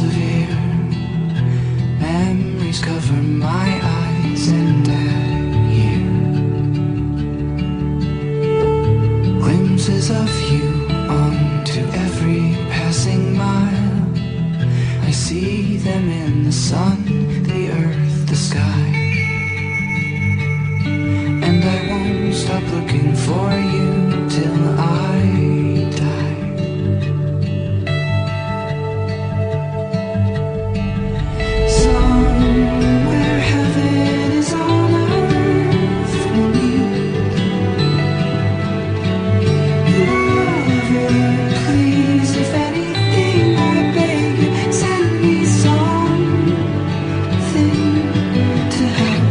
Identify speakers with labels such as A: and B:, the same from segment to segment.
A: persevere. Memories cover my eyes and I hear glimpses of you onto every passing mile. I see them in the sun, the earth, the sky. And I won't stop looking for you till I die. Somewhere heaven is on earth when you love it. Please, if anything, I beg you, send me something to help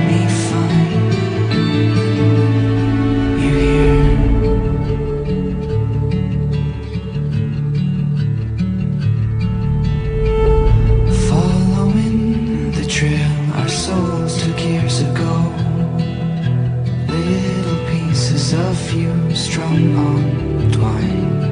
A: me find you here. Following the trail our souls took years ago. Little pieces of you strung on twine.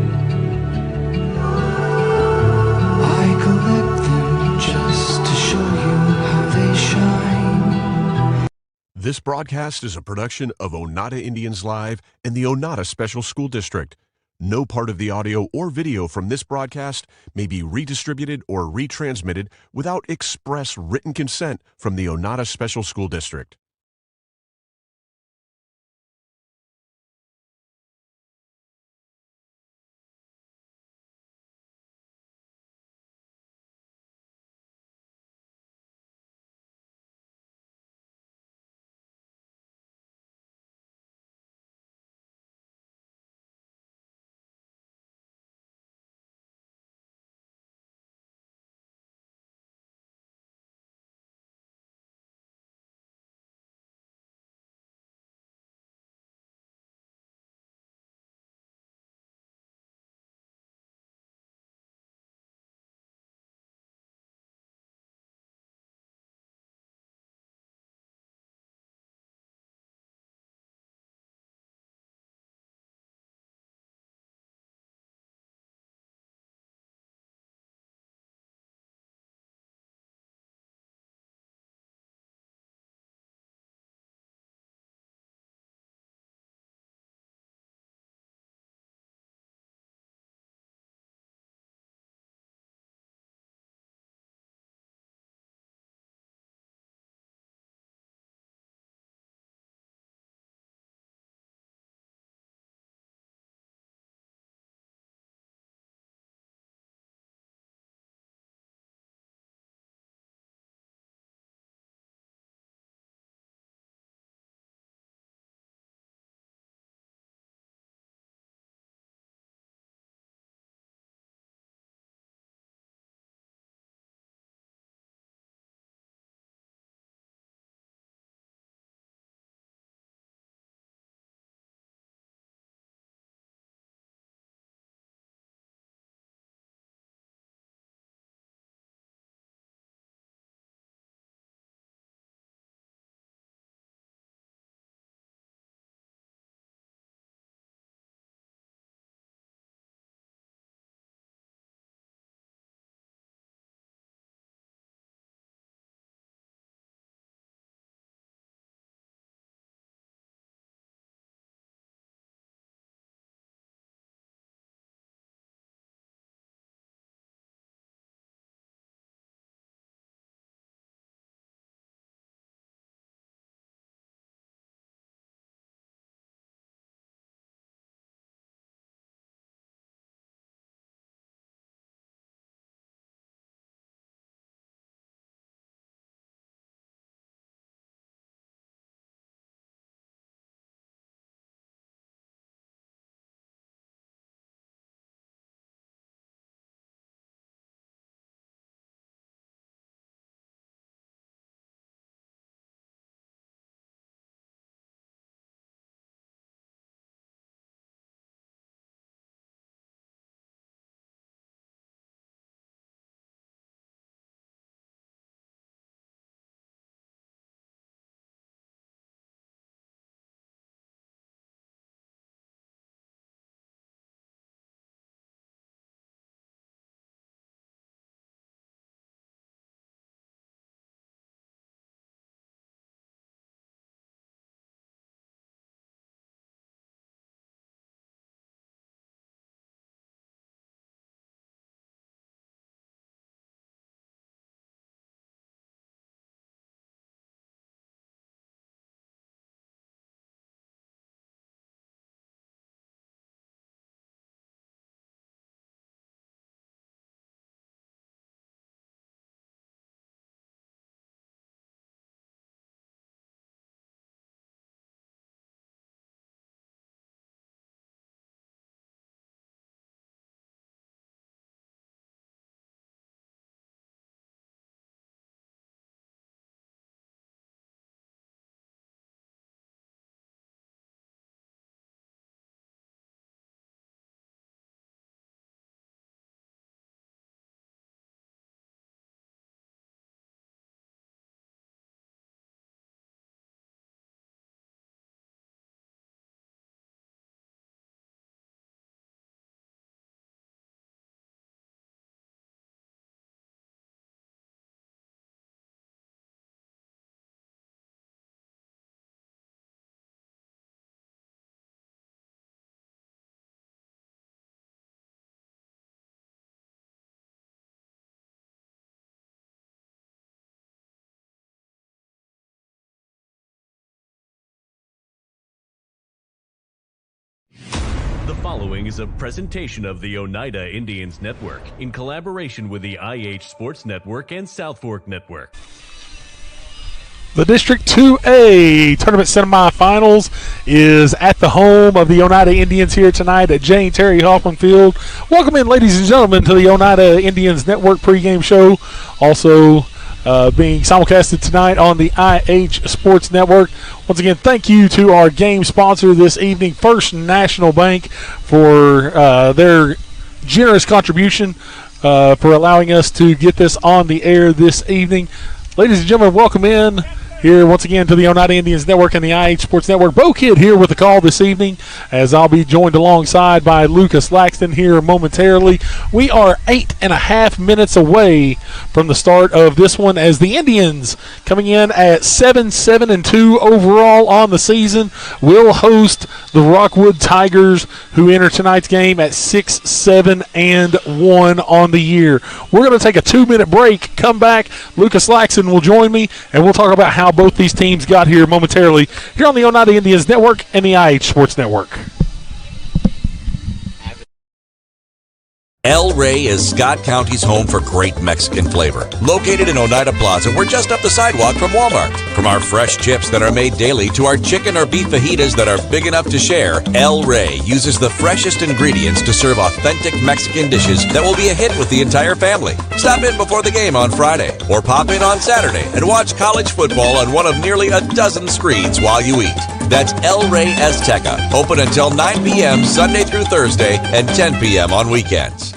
A: I collect them just to show you how they shine.
B: This broadcast is a production of Oneida Indians Live and the Oneida Special School District. No part of the audio or video from this broadcast may be redistributed or retransmitted without express written consent from the Oneida Special School District.
C: The following is a presentation of the Oneida Indians Network in collaboration with the IH Sports Network and South Fork Network.
D: The District 2A Tournament Semifinals is at the home of the Oneida Indians here tonight at Jane Terry Hoffman Field. Welcome in, ladies and gentlemen, to the Oneida Indians Network pregame show. Also being simulcasted tonight on the IH Sports Network. Once again, thank you to our game sponsor this evening, First National Bank, for their generous contribution for allowing us to get this on the air this evening. Ladies and gentlemen, welcome in here once again to the Oneida Indians Network and the IH Sports Network. Bo Kidd here with the call this evening, as I'll be joined alongside by Lucas Laxton here momentarily. We are 8.5 minutes away from the start of this one, as the Indians, coming in at 7-2 overall on the season, will host the Rockwood Tigers, who enter tonight's game at 6-7-1 on the year. We're going to take a 2-minute break, come back. Lucas Laxton will join me, and we'll talk about how both these teams got here momentarily here on the Oneida Indians Network and the IH Sports Network.
E: El Rey is Scott County's home for great Mexican flavor. Located in Oneida Plaza, we're just up the sidewalk from Walmart. From our fresh chips that are made daily to our chicken or beef fajitas that are big enough to share, El Rey uses the freshest ingredients to serve authentic Mexican dishes that will be a hit with the entire family. Stop in before the game on Friday, or pop in on Saturday and watch college football on one of nearly a dozen screens while you eat. That's El Rey Azteca, open until 9 p.m. Sunday through Thursday and 10 p.m. on weekends.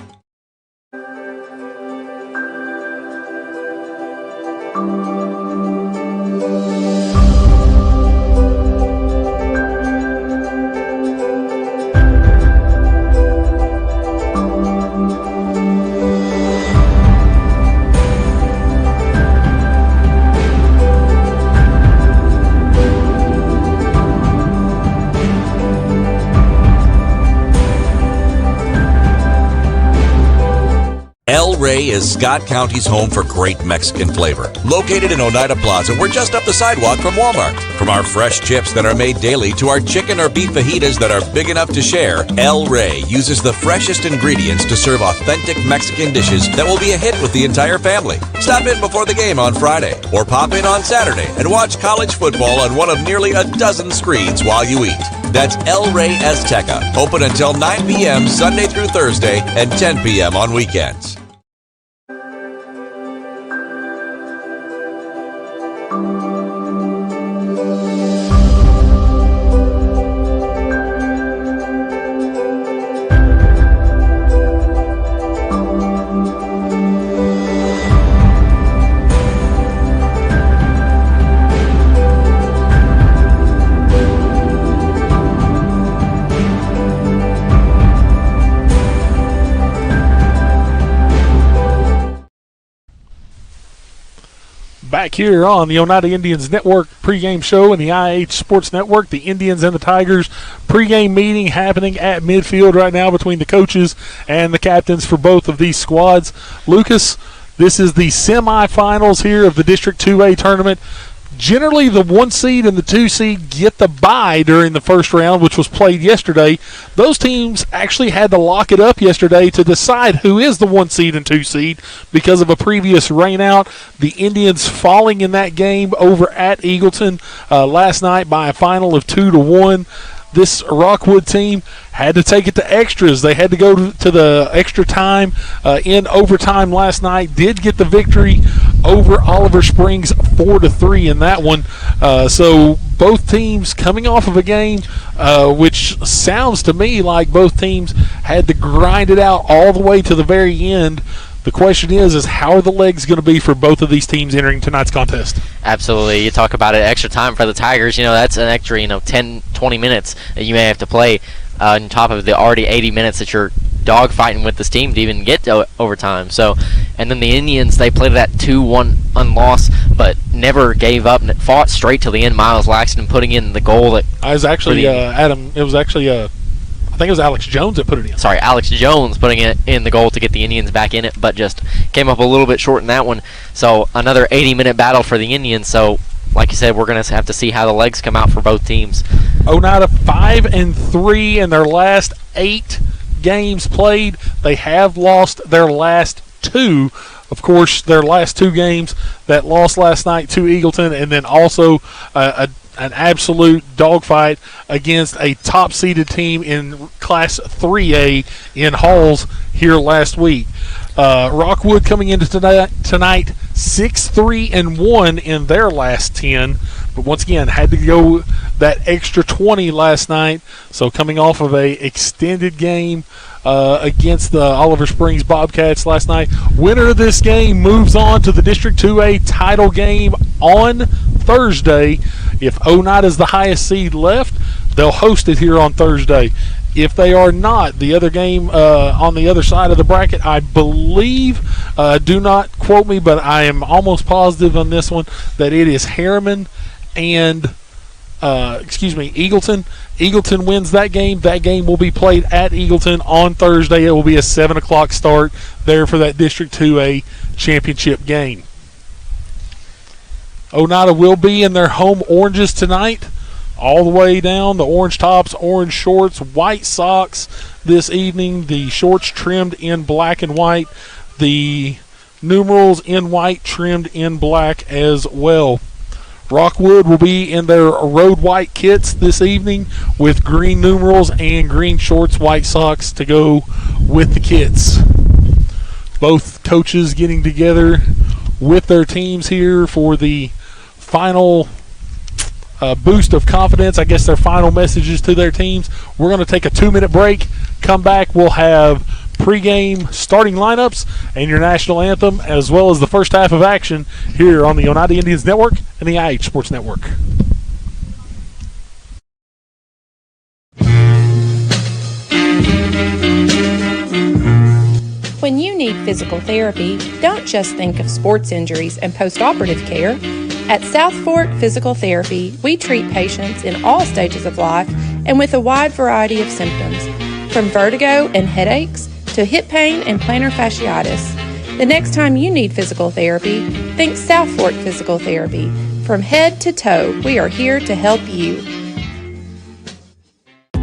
E: El Rey is Scott County's home for great Mexican flavor. Located in Oneida Plaza, we're just up the sidewalk from Walmart. From our fresh chips that are made daily to our chicken or beef fajitas that are big enough to share, El Rey uses the freshest ingredients to serve authentic Mexican dishes that will be a hit with the entire family. Stop in before the game on Friday, or pop in on Saturday and watch college football on one of nearly a dozen screens while you eat. That's El Rey Azteca, open until 9 p.m. Sunday through Thursday and 10 p.m. on weekends.
D: Back here on the Oneida Indians Network pregame show and the IH Sports Network, the Indians and the Tigers pregame meeting happening at midfield right now between the coaches and the captains for both of these squads. Lucas, this is the semifinals here of the District 2A tournament. Generally, the 1 seed and the 2 seed get the bye during the first round, which was played yesterday. Those teams actually had to lock it up yesterday to decide who is the 1 seed and 2 seed because of a previous rainout. The Indians falling in that game over at Eagleton last night by a final of 2-1. This Rockwood team had to take it to extras. They had to go to the extra time in overtime last night. Did get the victory over Oliver Springs 4-3 in that one. So both teams coming off of a game which sounds to me like both teams had to grind it out all the way to the very end. The question is how are the legs going to be for both of these teams entering tonight's contest?
F: Absolutely. You talk about it, extra time for the Tigers. That's an extra, 10, 20 minutes that you may have to play on top of the already 80 minutes that you're dogfighting with this team to even get to overtime. So, and then the Indians, they played that 2-1 unloss, but never gave up and fought straight to the end. Miles Laxton putting in the goal that
D: I was actually Adam. It was actually I think it was Alex Jones that put it in.
F: Sorry, Alex Jones putting it in the goal to get the Indians back in it, but just came up a little bit short in that one. So another 80-minute battle for the Indians. So like you said, we're going to have to see how the legs come out for both teams.
D: Oneida 5-3 in their last 8 games played. They have lost their last 2. Of course, their last 2 games, that loss last night to Eagleton, and then also an absolute dogfight against a top-seeded team in Class 3A in Halls here last week. Rockwood coming into tonight 6-3-1 in their last 10, but once again had to go that extra 20 last night. So coming off of a extended game against the Oliver Springs Bobcats last night, winner of this game moves on to the District 2A title game on Thursday. If Oneida is the highest seed left, they'll host it here on Thursday. If they are not, the other game on the other side of the bracket, I believe, do not quote me, but I am almost positive on this one that it is Harriman and Eagleton. Eagleton wins that game. That game will be played at Eagleton on Thursday. It will be a 7 o'clock start there for that District 2A championship game. Oneida will be in their home oranges tonight, all the way down, the orange tops, orange shorts, white socks this evening, the shorts trimmed in black and white, the numerals in white trimmed in black as well. Rockwood will be in their road white kits this evening with green numerals and green shorts, white socks to go with the kits. Both coaches getting together with their teams here for the final boost of confidence, I guess their final messages to their teams. We're going to take a 2-minute break. Come back, we'll have pregame starting lineups and your national anthem, as well as the first half of action here on the Oneida Indians Network and the IH Sports Network.
G: When you need physical therapy, don't just think of sports injuries and post-operative care. At South Fork Physical Therapy, we treat patients in all stages of life and with a wide variety of symptoms, from vertigo and headaches to hip pain and plantar fasciitis. The next time you need physical therapy, think South Fork Physical Therapy. From head to toe, we are here to help you.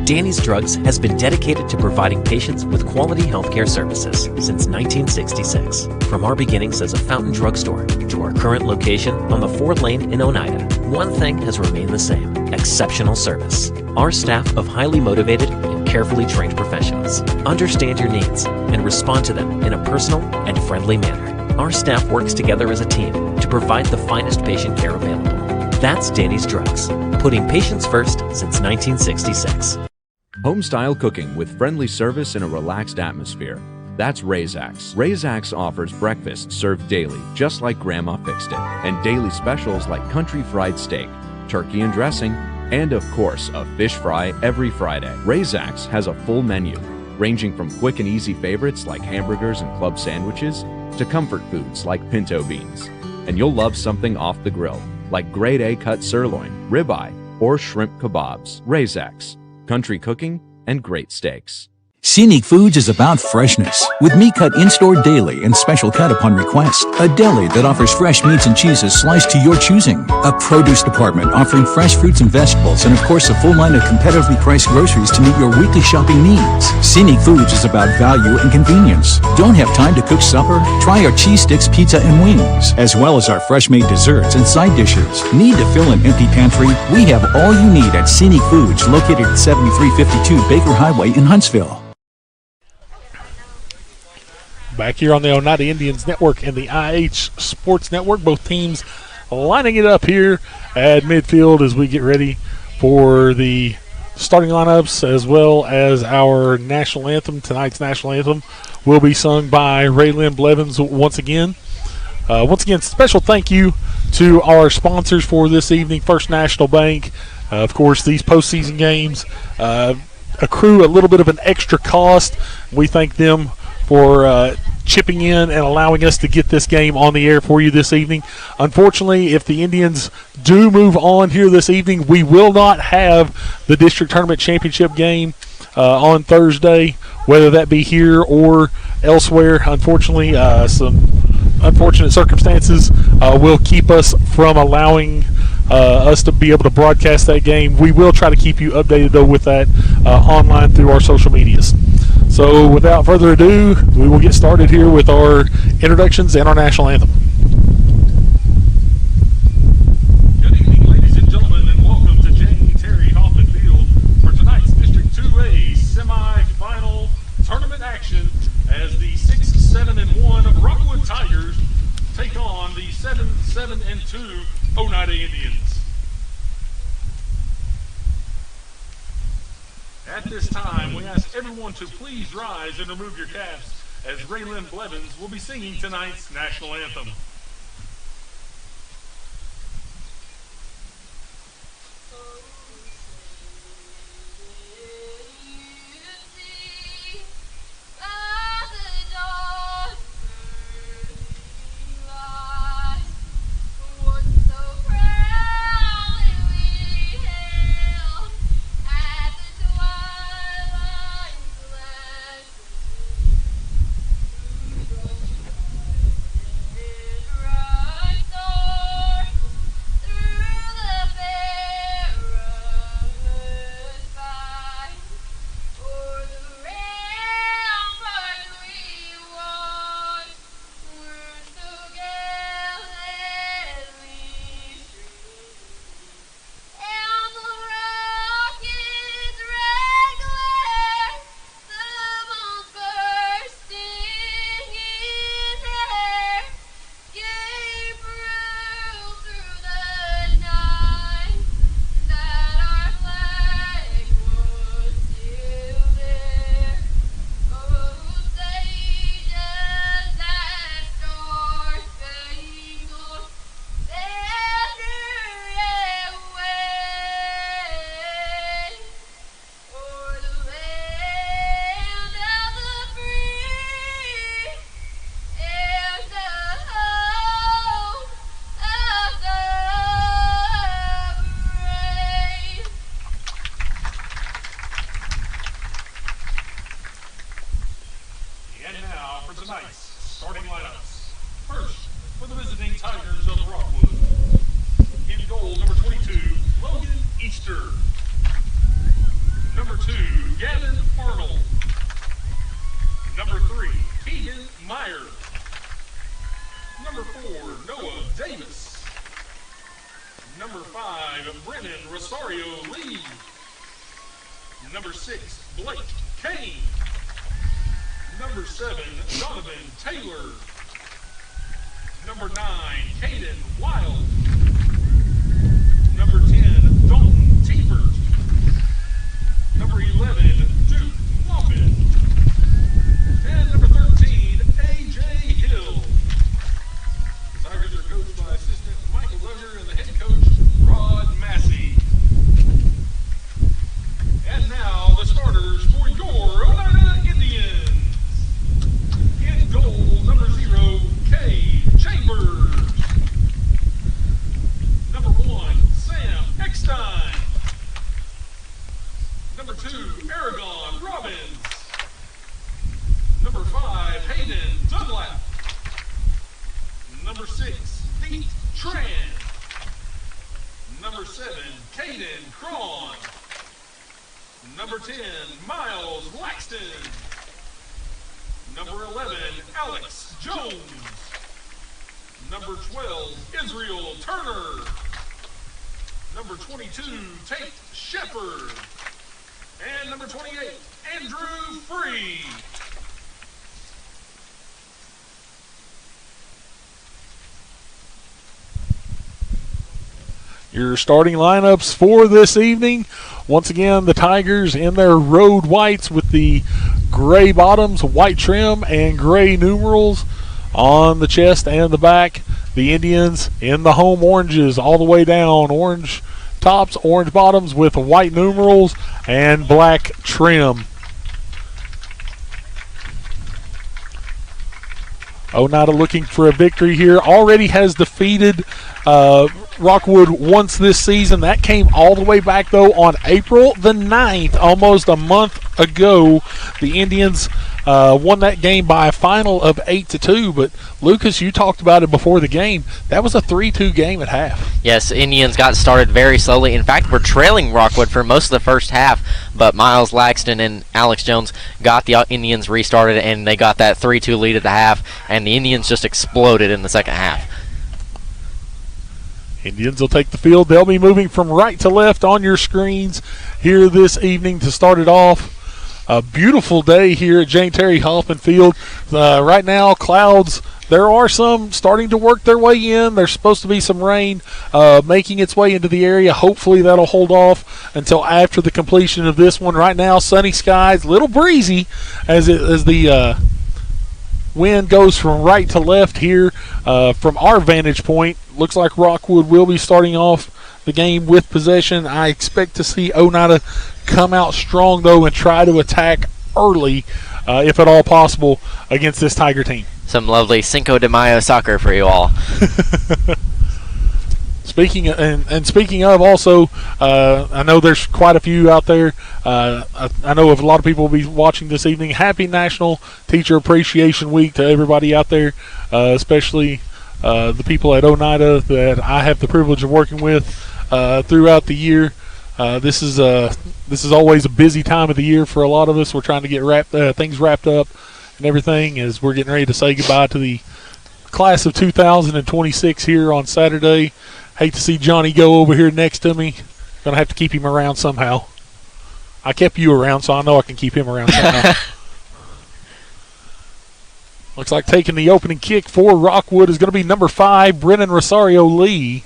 H: Danny's Drugs has been dedicated to providing patients with quality healthcare services since 1966. From our beginnings as a fountain drugstore to our current location on the 4th Lane in Oneida, one thing has remained the same: exceptional service. Our staff of highly motivated and carefully trained professionals understand your needs and respond to them in a personal and friendly manner. Our staff works together as a team to provide the finest patient care available. That's Danny's Drugs, putting patients first since 1966.
I: Home-style cooking with friendly service in a relaxed atmosphere. That's Razak's. Razak's offers breakfast served daily, just like Grandma fixed it, and daily specials like country fried steak, turkey and dressing, and of course, a fish fry every Friday. Razak's has a full menu, ranging from quick and easy favorites like hamburgers and club sandwiches to comfort foods like pinto beans. And you'll love something off the grill, like grade A cut sirloin, ribeye, or shrimp kebabs. Razak's. Country cooking and great steaks.
J: Scenic Foods is about freshness, with meat cut in-store daily and special cut upon request. A deli that offers fresh meats and cheeses sliced to your choosing. A produce department offering fresh fruits and vegetables, and of course a full line of competitively priced groceries to meet your weekly shopping needs. Scenic Foods is about value and convenience. Don't have time to cook supper? Try our cheese sticks, pizza, and wings, as well as our fresh-made desserts and side dishes. Need to fill an empty pantry? We have all you need at Scenic Foods, located at 7352 Baker Highway in Huntsville.
D: Back here on the Oneida Indians Network and the IH Sports Network, both teams lining it up here at midfield as we get ready for the starting lineups, as well as our national anthem. Tonight's national anthem will be sung by Raylyn Blevins once again. Special thank you to our sponsors for this evening, First National Bank. Of course, these postseason games accrue a little bit of an extra cost. We thank them for chipping in and allowing us to get this game on the air for you this evening. Unfortunately, if the Indians do move on here this evening, we will not have the district tournament championship game on Thursday, whether that be here or elsewhere. Unfortunately, some unfortunate circumstances will keep us from allowing us to be able to broadcast that game. We will try to keep you updated, though, with that online through our social medias. So without further ado, we will get started here with our introductions and our national anthem.
K: Good evening, ladies and gentlemen, and welcome to Jane Terry Hoffman Field for tonight's District 2A semi-final tournament action as the 6-7-1 Rockwood Tigers take on the 7-7-2 Oneida Indians. At this time, we ask everyone to please rise and remove your caps as Raylan Blevins will be singing tonight's national anthem. Starting lineups. First, for the visiting Tigers of Rockwood. In goal, number 22, Logan Easter. Number 2, Gavin Arnold. Number 3, Keegan Meyer. Number 4, Noah Davis. Number 5, Brennan Rosario Lee. Number 6, Blake Kane. Number 7, Donovan Taylor. Number 9, Caden Wild. Number 10, Dalton Tiefert. Number 11, Duke Moffett. And number 13, A.J. Hill. The Tigers are coached by assistant Michael Luger and the head coach, Rod Massey. And now, the starters for your Oneida Indians. In goal, number 0, Kay Chambers. Number 1, Sam Eckstein. Number 2, Aragon Robbins. Number 5, Hayden Dunlap. Number 6, Pete Tran. Number 7, Caden Cron. Number 10, Miles Laxton. Number 11, Alex Jones. Number 12, Israel Turner. Number 22, Tate Shepard. And number 28, Andrew Free.
D: Your starting lineups for this evening. Once again, the Tigers in their road whites with the gray bottoms, white trim, and gray numerals on the chest and the back. The Indians in the home oranges all the way down. Orange tops, orange bottoms with white numerals and black trim. Oneida looking for a victory here. Already has defeated Rockwood once this season. That came all the way back, though, on April the 9th, almost a month ago, the Indians won that game by a final of 8-2. But Lucas, you talked about it before the game. That was a 3-2 game at half.
F: Yes, Indians got started very slowly. In fact, we're trailing Rockwood for most of the first half, but Miles Laxton and Alex Jones got the Indians restarted, and they got that 3-2 lead at the half, and the Indians just exploded in the second half.
D: Indians will take the field. They'll be moving from right to left on your screens here this evening to start it off. A beautiful day here at Jane Terry Hoffman Field. Right now, clouds, there are some starting to work their way in. There's supposed to be some rain making its way into the area. Hopefully that'll hold off until after the completion of this one. Right now, sunny skies, a little breezy as the wind goes from right to left here from our vantage point. Looks like Rockwood will be starting off the game with possession. I expect to see Oneida come out strong, though, and try to attack early, if at all possible, against this Tiger team.
F: Some lovely Cinco de Mayo soccer for you all.
D: Speaking of also, I know there's quite a few out there. I know a lot of people will be watching this evening. Happy National Teacher Appreciation Week to everybody out there, especially the people at Oneida that I have the privilege of working with throughout the year. This is always a busy time of the year for a lot of us. We're trying to get things wrapped up and everything as we're getting ready to say goodbye to the class of 2026 here on Saturday. Hate to see Johnny go over here next to me. Gonna have to keep him around somehow. I kept you around, so I know I can keep him around somehow. Looks like taking the opening kick for Rockwood is going to be number 5, Brennan Rosario Lee.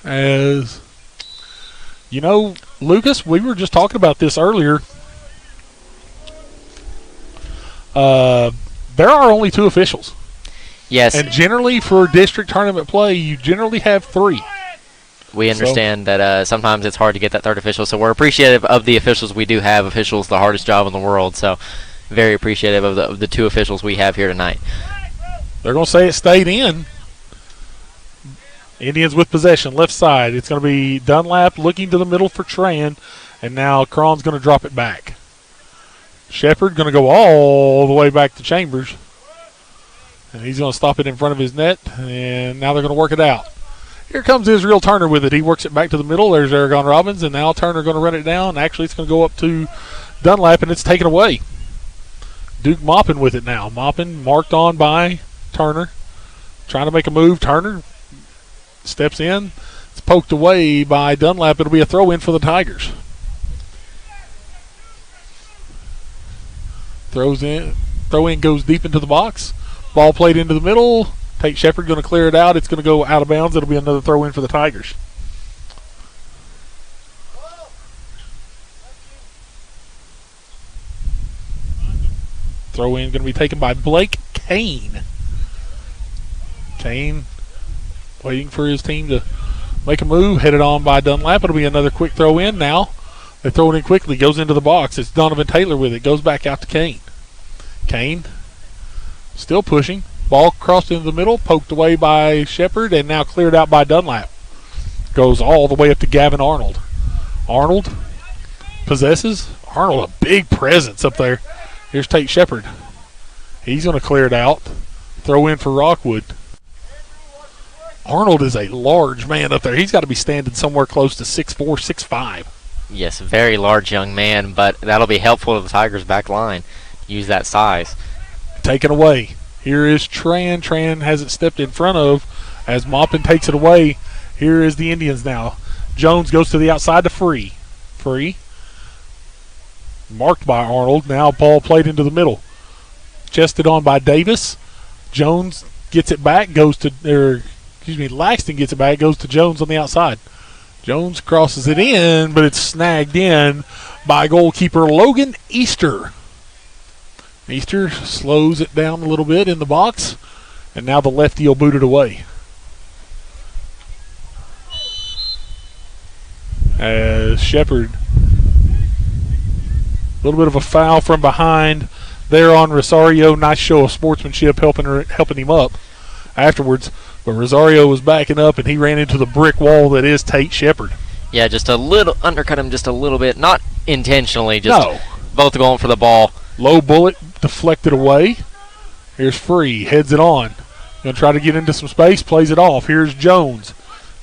D: As you know, Lucas, we were just talking about this earlier. There are only 2 officials.
F: Yes.
D: And generally for district tournament play, you generally have 3.
F: We understand that sometimes it's hard to get that third official, so we're appreciative of the officials we do have. Officials, the hardest job in the world, so very appreciative of the 2 officials we have here tonight.
D: They're going to say it stayed in. Indians with possession, left side. It's going to be Dunlap looking to the middle for Tran, and now Cron's going to drop it back. Shepard going to go all the way back to Chambers. And he's going to stop it in front of his net, and now they're going to work it out. Here comes Israel Turner with it. He works it back to the middle. There's Aragon Robbins, and now Turner going to run it down. Actually, it's going to go up to Dunlap, and it's taken away. Duke Moppin with it now. Moppin marked on by Turner. Trying to make a move. Turner steps in. It's poked away by Dunlap. It'll be a throw-in for the Tigers. Throw-in goes deep into the box. Ball played into the middle. Tate Shepard going to clear it out. It's going to go out of bounds. It'll be another throw-in for the Tigers. Throw-in going to be taken by Blake Kane. Kane waiting for his team to make a move. Headed on by Dunlap. It'll be another quick throw-in now. They throw it in quickly. Goes into the box. It's Donovan Taylor with it. Goes back out to Kane. Kane still pushing. Ball crossed into the middle. Poked away by Shepard and now cleared out by Dunlap. Goes all the way up to Gavin Arnold. Arnold possesses. Arnold, a big presence up there. Here's Tate Shepard. He's going to clear it out. Throw in for Rockwood. Arnold is a large man up there. He's got to be standing somewhere close to 6'4", 6'5".
F: Yes, very large young man, but that'll be helpful to the Tigers' back line. Use that size.
D: Taken away. Here is Tran. Tran has it stepped in front of as Maupin takes it away. Here is the Indians now. Jones goes to the outside to Free. Free. Marked by Arnold. Now ball played into the middle. Chested on by Davis. Jones gets it back. Laxton gets it back. Goes to Jones on the outside. Jones crosses it in, but it's snagged in by goalkeeper Logan Easter. Easter slows it down a little bit in the box, and now the lefty will boot it away. As Shepard, a little bit of a foul from behind there on Rosario. Nice show of sportsmanship helping him up afterwards. But Rosario was backing up, and he ran into the brick wall that is Tate Shepard.
F: Yeah, just a little, undercut him just a little bit. Not intentionally. Just
D: No.
F: both going for the ball.
D: Low bullet deflected away. Here's Free, heads it on. Going to try to get into some space, plays it off. Here's Jones.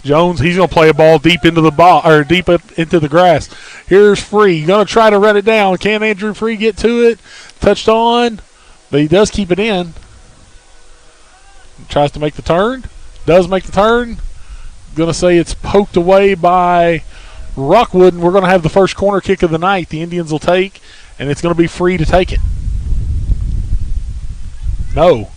D: Jones, he's going to play a ball deep into the deep up into the grass. Here's Free, going to try to run it down. Can Andrew Free get to it? Touched on, but he does keep it in. Tries to make the turn. Does make the turn. Going to say it's poked away by Rockwood, and we're going to have the first corner kick of the night. The Indians will take, and it's going to be Free to take it. No.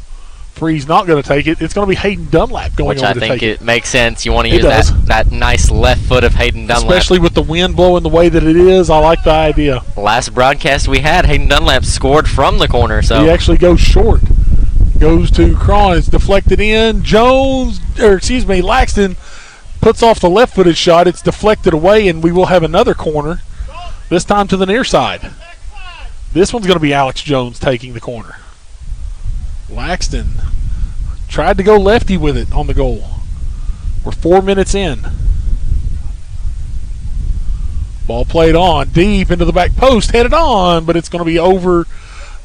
D: Free's not going to take it. It's going to be Hayden Dunlap going over to take it.
F: Which I think it makes sense. You want to use that nice left foot of Hayden Dunlap.
D: Especially with the wind blowing the way that it is. I like the idea.
F: Last broadcast we had, Hayden Dunlap scored from the corner. So
D: he actually goes short. Goes to Cron. It's deflected in. Laxton puts off the left-footed shot. It's deflected away, and we will have another corner, this time to the near side. This one's going to be Alex Jones taking the corner. Laxton tried to go lefty with it on the goal. We're 4 minutes in. Ball played on deep into the back post, headed on, but it's going to be over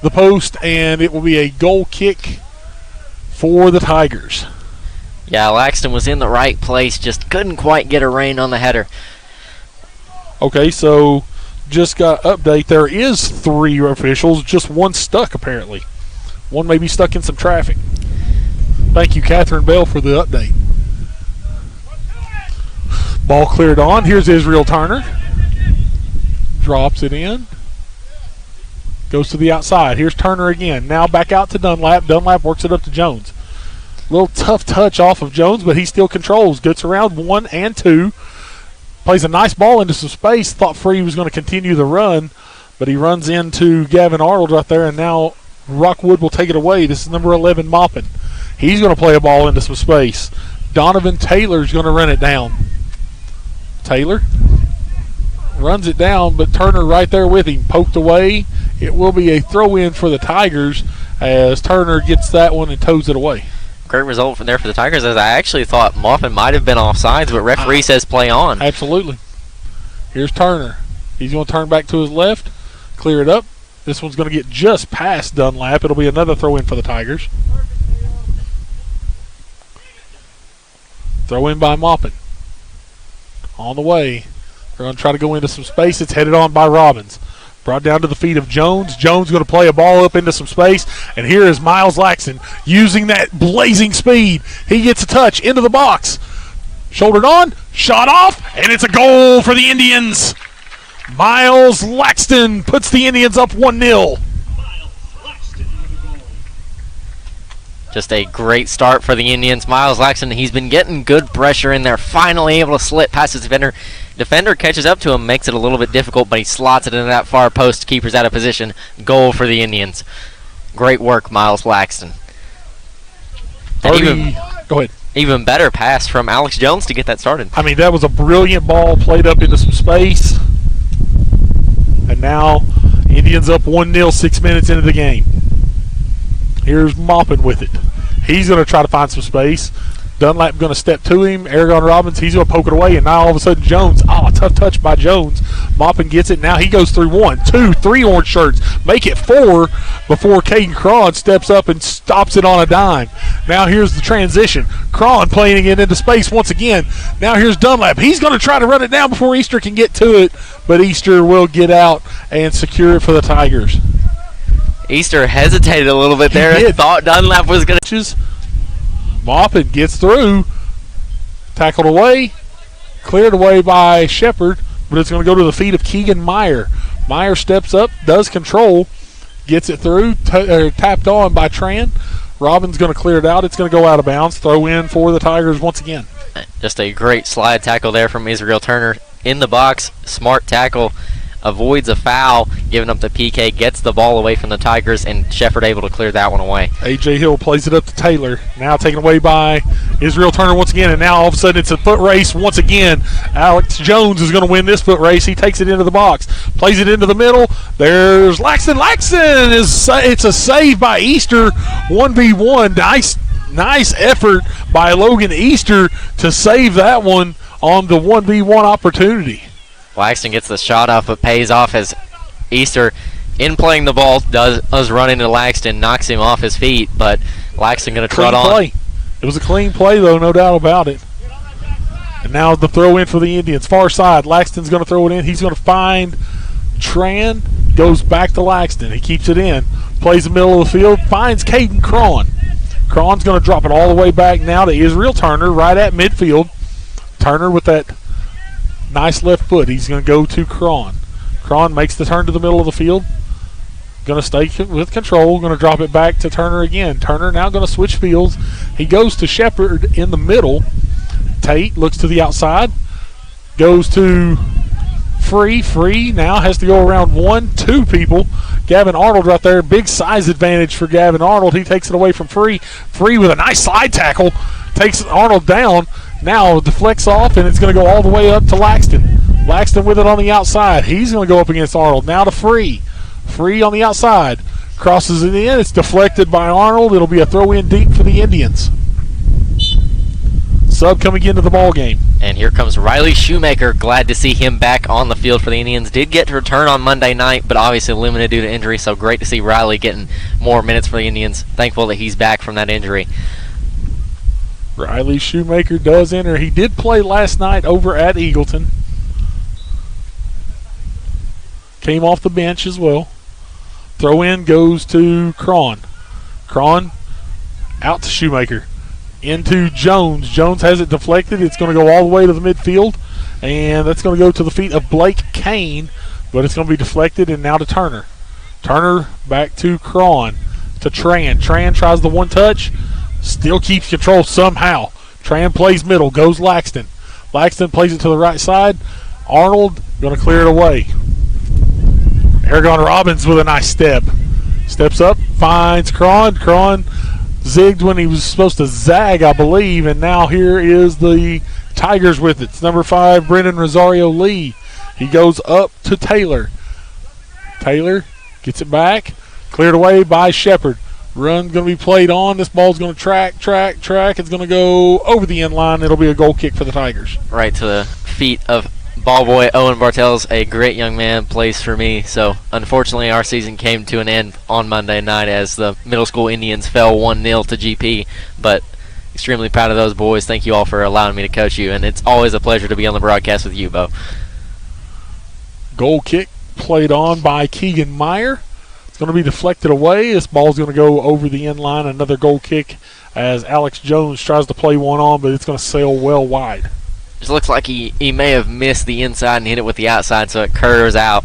D: the post, and it will be a goal kick for the Tigers.
F: Yeah, Laxton was in the right place, just couldn't quite get a rein on the header.
D: Okay, so just got update. There is 3 officials, just one stuck apparently. One may be stuck in some traffic. Thank you, Catherine Bell, for the update. Ball cleared on. Here's Israel Turner. Drops it in. Goes to the outside. Here's Turner again. Now back out to Dunlap. Dunlap works it up to Jones. A little tough touch off of Jones, but he still controls. Gets around 1 and 2. Plays a nice ball into some space. Thought Free was going to continue the run, but he runs into Gavin Arnold right there, and now Rockwood will take it away. This is number 11, Maupin. He's going to play a ball into some space. Donovan Taylor's going to run it down. Taylor runs it down, but Turner right there with him. Poked away. It will be a throw-in for the Tigers as Turner gets that one and toes it away.
F: Great result from there for the Tigers, as I actually thought Maupin might have been offsides, but referee says play on.
D: Absolutely. Here's Turner. He's going to turn back to his left, clear it up. This one's going to get just past Dunlap. It'll be another throw-in for the Tigers. Throw-in by Maupin. On the way. They're going to try to go into some space. It's headed on by Robbins. Brought down to the feet of Jones. Jones going to play a ball up into some space. And here is Miles Laxton using that blazing speed. He gets a touch into the box. Shouldered on. Shot off. And it's a goal for the Indians. Miles Laxton puts the Indians up 1-0.
F: Just a great start for the Indians. Miles Laxton, he's been getting good pressure in there. Finally able to slip past his defender. Defender catches up to him, makes it a little bit difficult, but he slots it into that far post. Keeper's out of position. Goal for the Indians. Great work, Miles Laxton.
D: Go ahead.
F: Even better pass from Alex Jones to get that started.
D: I mean, that was a brilliant ball played up into some space. And now Indians up 1-0 6 minutes into the game. Here's Maupin with it. He's going to try to find some space. Dunlap going to step to him. Aragon Robbins, he's going to poke it away. And now all of a sudden Jones. Tough touch by Jones. Maupin gets it. Now he goes through 1, 2, 3 orange shirts. Make it 4 before Caden Cron steps up and stops it on a dime. Now here's the transition. Cron playing it into space once again. Now here's Dunlap. He's going to try to run it down before Easter can get to it. But Easter will get out and secure it for the Tigers.
F: Easter hesitated a little bit there.
D: He
F: thought Dunlap was going
D: to. Maupin gets through. Tackled away. Cleared away by Shepard. But it's going to go to the feet of Keegan Meyer. Meyer steps up, does control, gets it through, tapped on by Tran. Robbins going to clear it out. It's going to go out of bounds. Throw in for the Tigers once again.
F: Just a great slide tackle there from Israel Turner in the box. Smart tackle. Avoids a foul, giving up the PK, gets the ball away from the Tigers, and Shepard able to clear that one away.
D: A.J. Hill plays it up to Taylor. Now taken away by Israel Turner once again, and now all of a sudden it's a foot race once again. Alex Jones is going to win this foot race. He takes it into the box, plays it into the middle. There's Laxton. It's a save by Easter, 1v1. Nice effort by Logan Easter to save that one on the 1v1 opportunity.
F: Laxton gets the shot off, but pays off as Easter, in playing the ball, does run into Laxton, knocks him off his feet, but Laxton going to trot on.
D: Play. It was a clean play, though, no doubt about it. And now the throw in for the Indians. Far side, Laxton's going to throw it in. He's going to find Tran, goes back to Laxton. He keeps it in, plays the middle of the field, finds Caden Cron. Cron's going to drop it all the way back now to Israel Turner right at midfield. Turner with that nice left foot. He's going to go to Cron. Cron makes the turn to the middle of the field. Going to stay with control. Going to drop it back to Turner again. Turner now going to switch fields. He goes to Shepard in the middle. Tate looks to the outside. Goes to Free. Free now has to go around 1-2 people. Gavin Arnold right there. Big size advantage for Gavin Arnold. He takes it away from Free. Free with a nice slide tackle. Takes Arnold down. Now deflects off, and it's going to go all the way up to Laxton. Laxton with it on the outside. He's going to go up against Arnold. Now to Free. Free on the outside. Crosses it in. It's deflected by Arnold. It'll be a throw in deep for the Indians. Sub coming into the ball game.
F: And here comes Riley Shoemaker. Glad to see him back on the field for the Indians. Did get to return on Monday night, but obviously limited due to injury, so great to see Riley getting more minutes for the Indians. Thankful that he's back from that injury.
D: Riley Shoemaker does enter. He did play last night over at Eagleton. Came off the bench as well. Throw in goes to Cron. Cron out to Shoemaker. Into Jones. Jones has it deflected. It's going to go all the way to the midfield. And that's going to go to the feet of Blake Kane. But it's going to be deflected, and now to Turner. Turner back to Cron. To Tran. Tran tries the one touch. Still keeps control somehow. Tran plays middle. Goes Laxton. Laxton plays it to the right side. Arnold going to clear it away. Aragon Robbins with a nice step. Steps up. Finds Cron. Cron zigged when he was supposed to zag, I believe. And now here is the Tigers with it. It's number 5, Brennan Rosario Lee. He goes up to Taylor. Taylor gets it back. Cleared away by Shepard. Run going to be played on. This ball's going to track. It's going to go over the end line. It'll be a goal kick for the Tigers.
F: Right to the feet of ball boy Owen Bartels, a great young man, plays for me. So unfortunately our season came to an end on Monday night as the middle school Indians fell 1-0 to GP. But extremely proud of those boys. Thank you all for allowing me to coach you, and it's always a pleasure to be on the broadcast with you, Bo.
D: Goal kick played on by Keegan Meyer. It's going to be deflected away. This ball's going to go over the end line. Another goal kick as Alex Jones tries to play one on, but it's going to sail well wide.
F: Just looks like he may have missed the inside and hit it with the outside, so it curves out.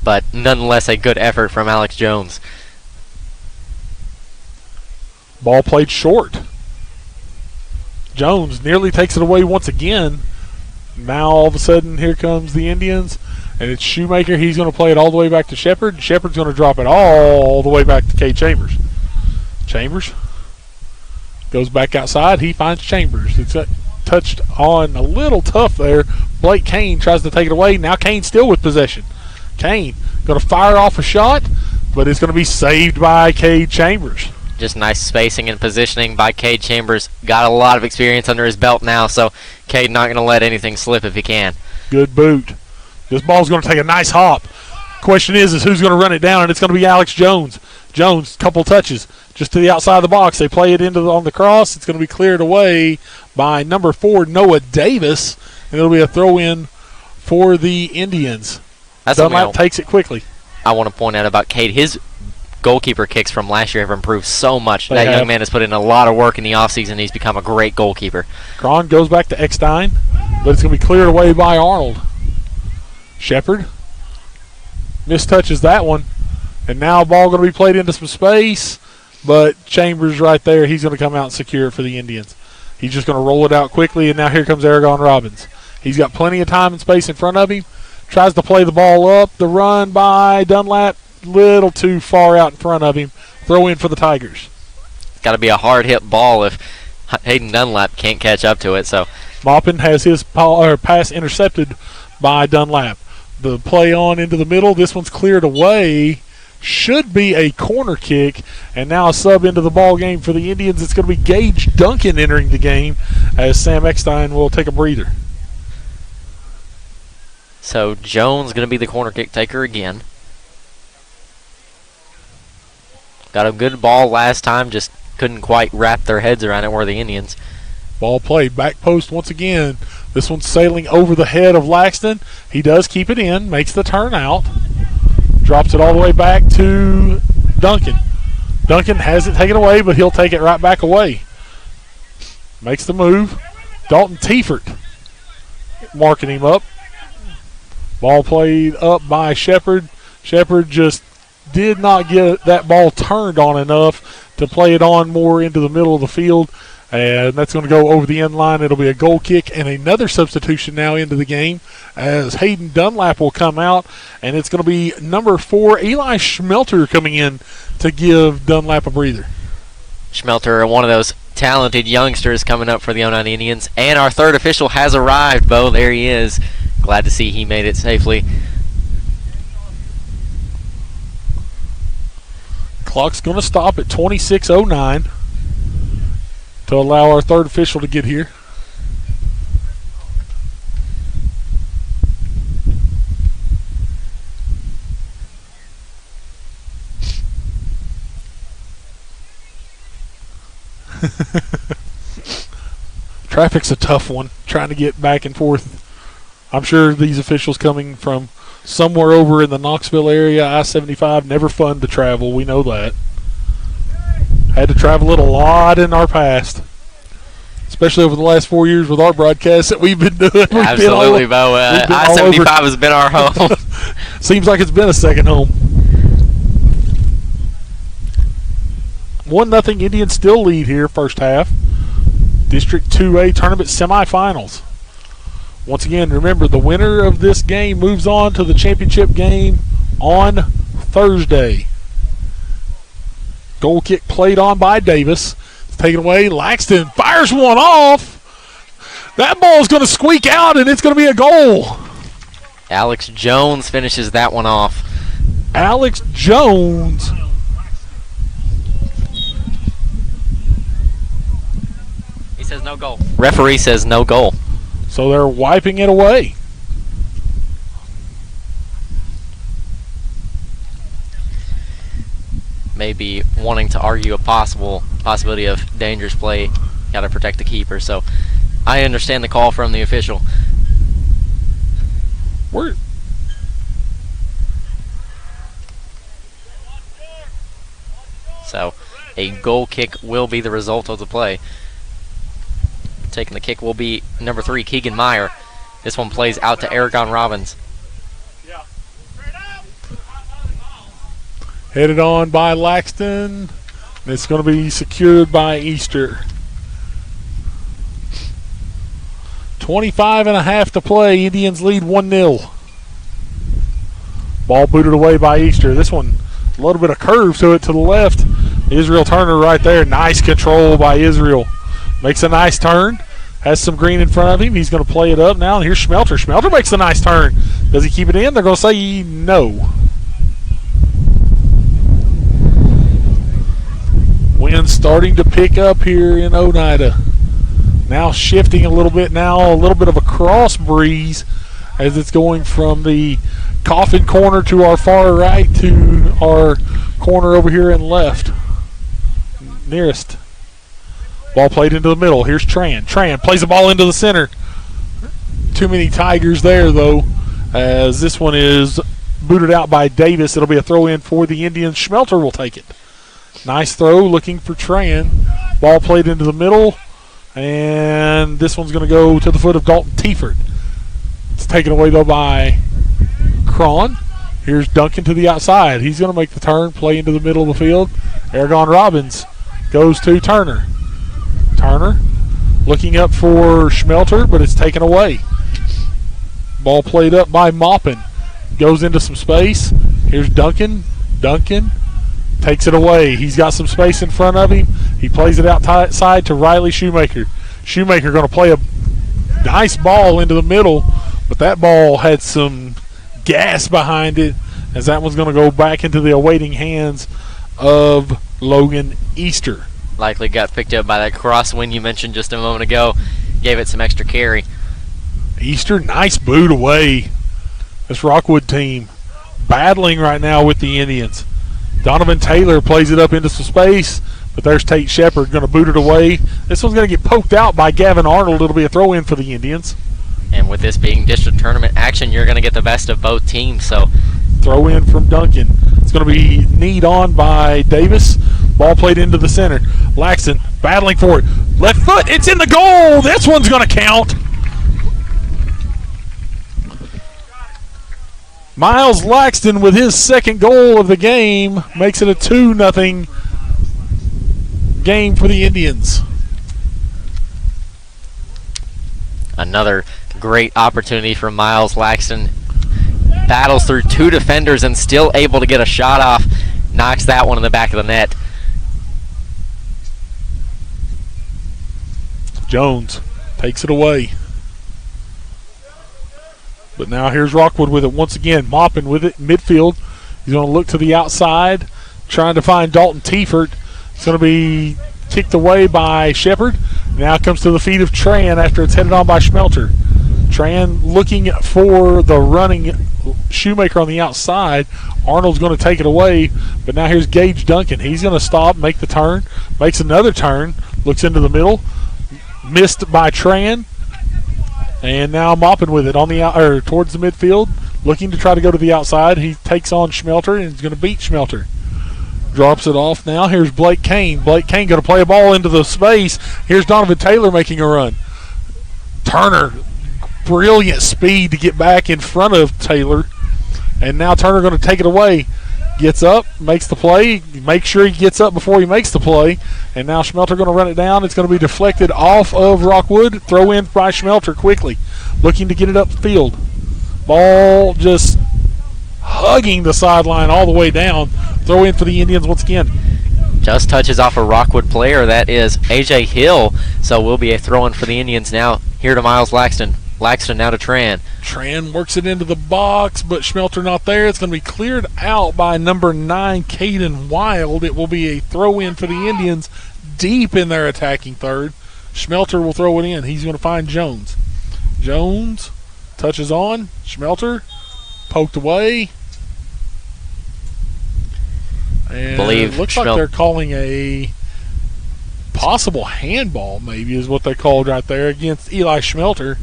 F: But nonetheless, a good effort from Alex Jones.
D: Ball played short. Jones nearly takes it away once again. Now all of a sudden here comes the Indians. And it's Shoemaker. He's going to play it all the way back to Shepard. Shepard's going to drop it all the way back to Cade Chambers. Chambers goes back outside. He finds Chambers. It's touched on a little tough there. Blake Kane tries to take it away. Now Kane still with possession. Kane going to fire off a shot, but it's going to be saved by Cade Chambers.
F: Just nice spacing and positioning by Cade Chambers. Got a lot of experience under his belt now, so Cade not going to let anything slip if he can.
D: Good boot. This ball's going to take a nice hop. Question is who's going to run it down, and it's going to be Alex Jones. Jones, couple touches just to the outside of the box. They play it on the cross. It's going to be cleared away by number 4, Noah Davis, and it'll be a throw-in for the Indians. Dunlap takes it quickly.
F: I want to point out about Cade. His goalkeeper kicks from last year have improved so much. That young man has put in a lot of work in the offseason. He's become a great goalkeeper.
D: Cron goes back to Eckstein, but it's going to be cleared away by Arnold. Shepard mistouches that one, and now ball going to be played into some space, but Chambers right there, he's going to come out and secure it for the Indians. He's just going to roll it out quickly, and now here comes Aragon Robbins. He's got plenty of time and space in front of him, tries to play the ball up. The run by Dunlap, little too far out in front of him. Throw in for the Tigers.
F: It's got to be a hard hit ball if Hayden Dunlap can't catch up to it. So
D: Maupin has his pass intercepted by Dunlap. The play on into the middle. This one's cleared away. Should be a corner kick. And now a sub into the ball game for the Indians. It's going to be Gage Duncan entering the game as Sam Eckstein will take a breather.
F: So Jones going to be the corner kick taker again. Got a good ball last time, just couldn't quite wrap their heads around it, were the Indians.
D: Ball played, back post once again. This one's sailing over the head of Laxton. He does keep it in, makes the turn out. Drops it all the way back to Duncan. Duncan has it taken away, but he'll take it right back away. Makes the move. Dalton Tiefert marking him up. Ball played up by Shepard. Shepard just did not get that ball turned on enough to play it on more into the middle of the field. And that's going to go over the end line. It'll be a goal kick and another substitution now into the game as Hayden Dunlap will come out. And it's going to be number 4, Eli Schmelter, coming in to give Dunlap a breather.
F: Schmelter, one of those talented youngsters coming up for the Oneida Indians. And our third official has arrived, Bo. There he is. Glad to see he made it safely.
D: Clock's going to stop at 26:09 to allow our third official to get here. Traffic's a tough one, trying to get back and forth. I'm sure these officials coming from somewhere over in the Knoxville area, I-75, never fun to travel. We know that. Had to travel it a lot in our past, especially over the last 4 years with our broadcasts that we've been doing.
F: Absolutely, Bo. I-75 has been our home.
D: Seems like it's been a second home. 1-0 Indians still lead here first half. District 2A tournament semifinals. Once again, remember, the winner of this game moves on to the championship game on Thursday. Goal kick played on by Davis. It's taken away. Laxton fires one off. That ball's going to squeak out, and it's going to be a goal.
F: Alex Jones finishes that one off.
D: Alex Jones.
F: He says no goal. Referee says no goal.
D: So they're wiping it away.
F: Maybe wanting to argue a possibility of dangerous play. Got to protect the keeper. So I understand the call from the official. So a goal kick will be the result of the play. Taking the kick will be number 3, Keegan Meyer. This one plays out to Aragon Robbins.
D: Headed on by Laxton. It's going to be secured by Easter. 25.5 to play. Indians lead 1-0. Ball booted away by Easter. This one, a little bit of curve to it to the left. Israel Turner right there. Nice control by Israel. Makes a nice turn. Has some green in front of him. He's going to play it up now. And here's Schmelter. Schmelter makes a nice turn. Does he keep it in? They're going to say no. Wind starting to pick up here in Oneida. Now shifting a little bit now. A little bit of a cross breeze as it's going from the coffin corner to our far right to our corner over here and left. Nearest. Ball played into the middle. Here's Tran. Tran plays the ball into the center. Too many Tigers there, though, as this one is booted out by Davis. It'll be a throw in for the Indians. Schmelter will take it. Nice throw, looking for Tran. Ball played into the middle, and this one's going to go to the foot of Dalton Tiefert. It's taken away, though, by Cron. Here's Duncan to the outside. He's going to make the turn, play into the middle of the field. Aragon Robbins goes to Turner. Turner looking up for Schmelter, but it's taken away. Ball played up by Maupin. Goes into some space. Here's Duncan. Duncan takes it away. He's got some space in front of him. He plays it outside to Riley Shoemaker. Shoemaker going to play a nice ball into the middle, but that ball had some gas behind it, as that one's going to go back into the awaiting hands of Logan Easter.
F: Likely got picked up by that crosswind you mentioned just a moment ago. Gave it some extra carry.
D: Easter, nice boot away. This Rockwood team battling right now with the Indians. Donovan Taylor plays it up into some space, but there's Tate Shepard going to boot it away. This one's going to get poked out by Gavin Arnold. It'll be a throw-in for the Indians.
F: And with this being district tournament action, you're going to get the best of both teams. So
D: throw in from Duncan. It's going to be kneed on by Davis. Ball played into the center. Laxton battling for it. Left foot. It's in the goal. This one's going to count. Miles Laxton with his second goal of the game makes it a 2-0 game for the Indians.
F: Another great opportunity for Miles Laxton. Battles through two defenders and still able to get a shot off. Knocks that one in the back of the net.
D: Jones takes it away. But now here's Rockwood with it once again. Mopping with it midfield. He's going to look to the outside, trying to find Dalton Tiefert. It's going to be kicked away by Shepard. Now it comes to the feet of Tran after it's headed on by Schmelter. Tran looking for the running Shoemaker on the outside. Arnold's going to take it away, but now here's Gage Duncan. He's going to stop, make the turn, makes another turn, looks into the middle, missed by Tran, and now Mopping with it on the towards the midfield, looking to try to go to the outside. He takes on Schmelter and he's going to beat Schmelter. Drops it off now. Here's Blake Kane. Blake Kane going to play a ball into the space. Here's Donovan Taylor making a run. Turner, brilliant speed to get back in front of Taylor. And now Turner going to take it away. Gets up, makes the play. Make sure he gets up before he makes the play. And now Schmelter going to run it down. It's going to be deflected off of Rockwood. Throw in by Schmelter quickly. Looking to get it upfield. Ball just hugging the sideline all the way down. Throw in for the Indians once again.
F: Just touches off a Rockwood player. That is A.J. Hill. So will be a throw-in for the Indians now. Here to Miles Laxton. Laxton now to Tran.
D: Tran works it into the box, but Schmelter not there. It's going to be cleared out by number 9, Caden Wild. It will be a throw-in for the Indians deep in their attacking third. Schmelter will throw it in. He's going to find Jones. Jones touches on. Schmelter poked away. And
F: Believe
D: it looks like they're calling a possible handball, maybe, is what they called right there against Eli Schmelter.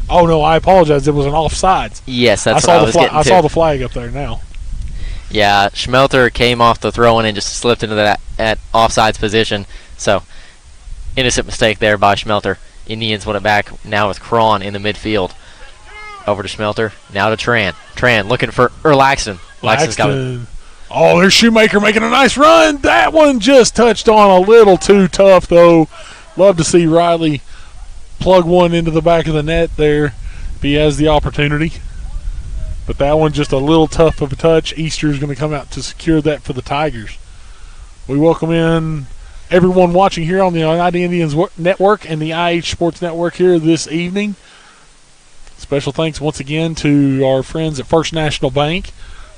D: Oh, no, I apologize. It was an offsides.
F: Yes, that's what I was getting to.
D: I saw the flag up there now.
F: Yeah, Schmelter came off the throw-in and just slipped into that at offsides position. So, innocent mistake there by Schmelter. Indians win it back now with Cron in the midfield. Over to Schmelter, now to Tran. Tran looking for Laxton. Laxton's got it.
D: Oh, there's Shoemaker making a nice run. That one just touched on a little too tough, though. Love to see Riley plug one into the back of the net there if he has the opportunity. But that one just a little tough of a touch. Easter's going to come out to secure that for the Tigers. We welcome in everyone watching here on the Oneida Indians Network and the IH Sports Network here this evening. Special thanks once again to our friends at First National Bank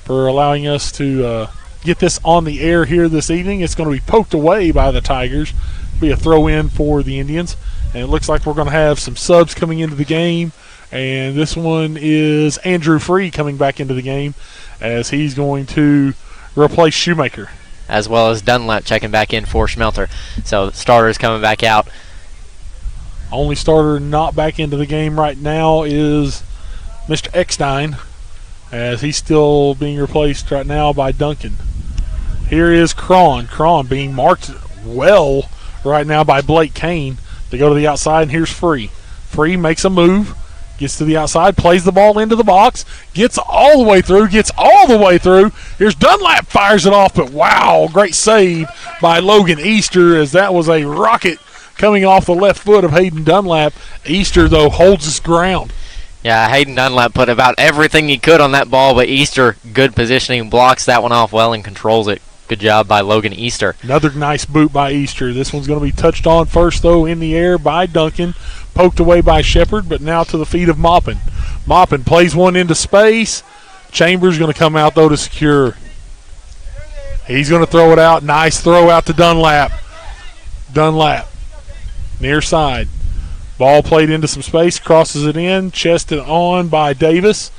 D: for allowing us to get this on the air here this evening. It's going to be poked away by the Tigers. Be a throw-in for the Indians. And it looks like we're going to have some subs coming into the game. And this one is Andrew Free coming back into the game as he's going to replace Shoemaker.
F: As well as Dunlap checking back in for Schmelter. So the starter's coming back out.
D: Only starter not back into the game right now is Mr. Eckstein, as he's still being replaced right now by Duncan. Here is Cron. Cron being marked well right now by Blake Kane. They go to the outside, and here's Free. Free makes a move, gets to the outside, plays the ball into the box, gets all the way through, Here's Dunlap, fires it off, but wow, great save by Logan Easter, as that was a rocket coming off the left foot of Hayden Dunlap. Easter, though, holds his ground.
F: Yeah, Hayden Dunlap put about everything he could on that ball, but Easter, good positioning, blocks that one off well and controls it. Good job by Logan Easter.
D: Another nice boot by Easter. This one's going to be touched on first, though, in the air by Duncan. Poked away by Shepard, but now to the feet of Moppin. Moppin plays one into space. Chambers going to come out, though, to secure. He's going to throw it out. Nice throw out to Dunlap. Dunlap, near side. Ball played into some space, crosses it in, chested on by Davis.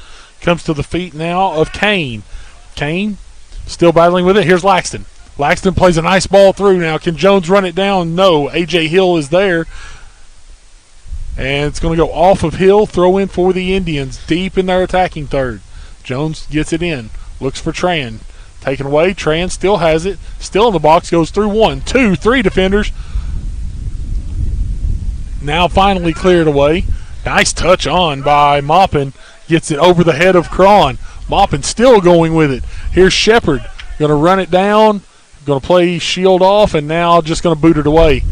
D: Comes to the feet now of Kane. Kane still battling with it. Here's Laxton. Laxton plays a nice ball through now. Can Jones run it down? No. A.J. Hill is there. And it's going to go off of Hill. Throw in for the Indians deep in their attacking third. Jones gets it in. Looks for Tran. Taken away. Tran still has it. Still in the box. Goes through 1, 2, 3 defenders. Now finally cleared away. Nice touch on by Maupin. Gets it over the head of Cron. Maupin still going with it. Here's Shepard. Going to run it down. Going to play shield off, and now just going to boot it away.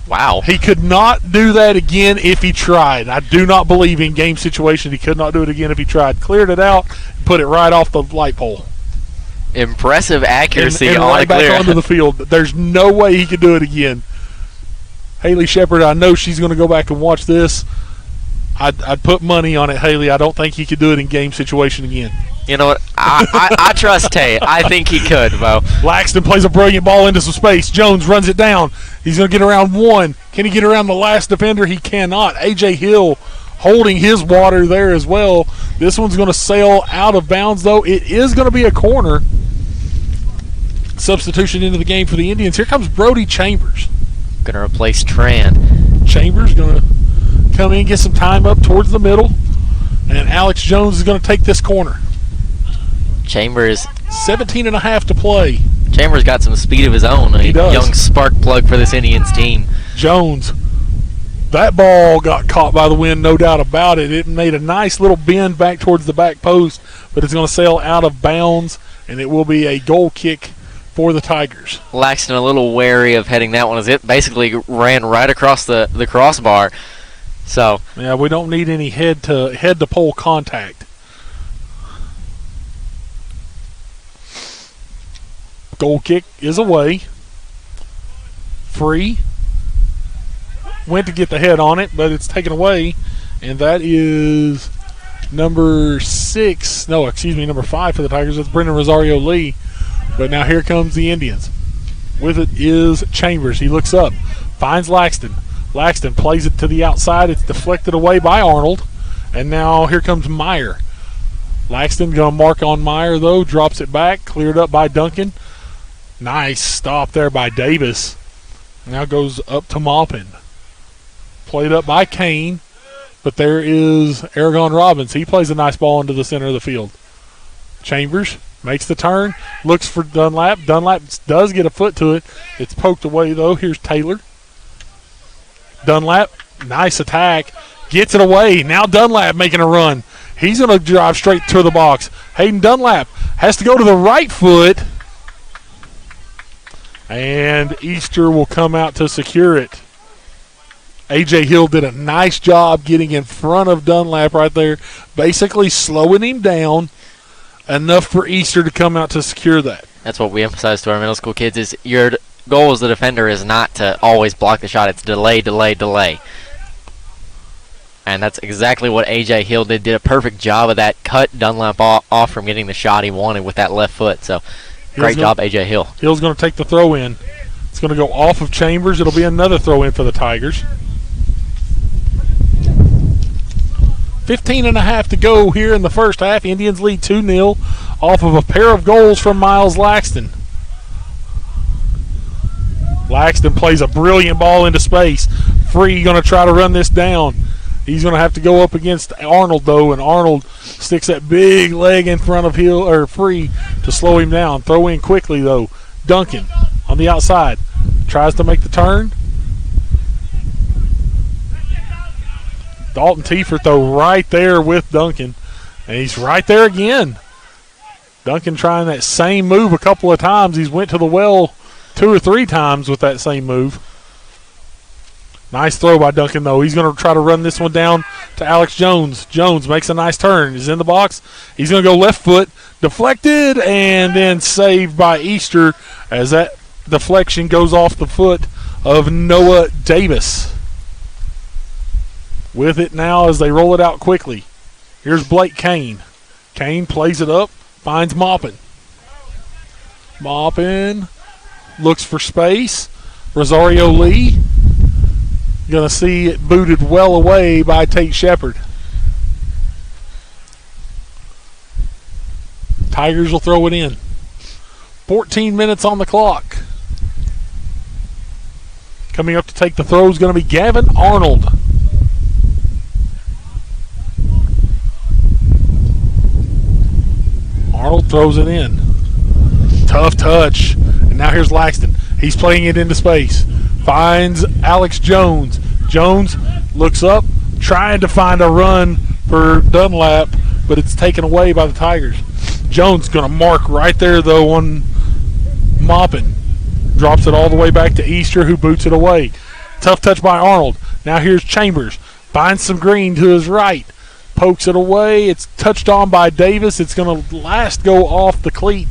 F: Wow.
D: He could not do that again if he tried. I do not believe in game situation he could not do it again if he tried. Cleared it out, put it right off the light pole.
F: Impressive accuracy
D: and
F: on
D: right
F: a clear.
D: back onto the field. There's no way he could do it again. Haley Shepard, I know she's going to go back and watch this. I'd put money on it, Haley. I don't think he could do it in game situation again.
F: You know what? I trust Tay. I think he could, Bo.
D: Laxton plays a brilliant ball into some space. Jones runs it down. He's going to get around 1. Can he get around the last defender? He cannot. A.J. Hill holding his water there as well. This one's going to sail out of bounds, though. It is going to be a corner. Substitution into the game for the Indians. Here comes Brody Chambers.
F: Going to replace Tran.
D: Chambers going to come in, get some time up towards the middle. And Alex Jones is going to take this corner.
F: Chambers.
D: 17 and a half to play.
F: Chambers got some speed of his own.
D: He does.
F: Young spark plug for this Indians team.
D: Jones. That ball got caught by the wind, no doubt about it. It made a nice little bend back towards the back post, but it's going to sail out of bounds, and it will be a goal kick for the Tigers.
F: Laxton a little wary of heading that one as it basically ran right across the crossbar. So
D: yeah, we don't need any head to pole contact. Goal kick is away. Free. Went to get the head on it, but it's taken away, and that is number 5 for the Tigers. That's Brendan Rosario Lee. But now here comes the Indians. With it is Chambers. He looks up, finds Laxton. Laxton plays it to the outside. It's deflected away by Arnold. And now here comes Meyer. Laxton going to mark on Meyer, though. Drops it back. Cleared up by Duncan. Nice stop there by Davis. Now goes up to Maupin. Played up by Kane. But there is Aragon Robbins. He plays a nice ball into the center of the field. Chambers makes the turn. Looks for Dunlap. Dunlap does get a foot to it. It's poked away, though. Here's Taylor. Dunlap, nice attack, gets it away. Now Dunlap making a run. He's going to drive straight to the box. Hayden Dunlap has to go to the right foot, and Easter will come out to secure it. A.J. Hill did a nice job getting in front of Dunlap right there, basically slowing him down enough for Easter to come out to secure that.
F: That's what we emphasize to our middle school kids is your goal as the defender is not to always block the shot. It's delay, delay, delay. And that's exactly what A.J. Hill did. Did a perfect job of that. Cut Dunlap off from getting the shot he wanted with that left foot. So, great job, A.J. Hill.
D: Hill's going to take the throw in. It's going to go off of Chambers. It'll be another throw in for the Tigers. 15 and a half to go here in the first half. Indians lead 2-0 off of a pair of goals from Miles Laxton. Laxton plays a brilliant ball into space. Free going to try to run this down. He's going to have to go up against Arnold, though, and Arnold sticks that big leg in front of Hill or Free to slow him down. Throw in quickly, though. Duncan on the outside tries to make the turn. Dalton Tiefert, though, right there with Duncan, and he's right there again. Duncan trying that same move a couple of times. He's went to the well 2 or 3 times with that same move. Nice throw by Duncan, though. He's going to try to run this one down to Alex Jones. Jones makes a nice turn. He's in the box. He's going to go left foot. Deflected and then saved by Easter as that deflection goes off the foot of Noah Davis. With it now as they roll it out quickly. Here's Blake Kane. Kane plays it up, finds Maupin. Maupin looks for space. Rosario Lee going to see it booted well away by Tate Shepard. Tigers will throw it in. 14 minutes on the clock. Coming up to take the throw is going to be Gavin Arnold. Arnold throws it in. Tough touch. And now here's Laxton. He's playing it into space. Finds Alex Jones. Jones looks up, trying to find a run for Dunlap, but it's taken away by the Tigers. Jones going to mark right there, though, on Maupin. Drops it all the way back to Easter, who boots it away. Tough touch by Arnold. Now here's Chambers. Finds some green to his right. Pokes it away. It's touched on by Davis. It's going to last go off the cleat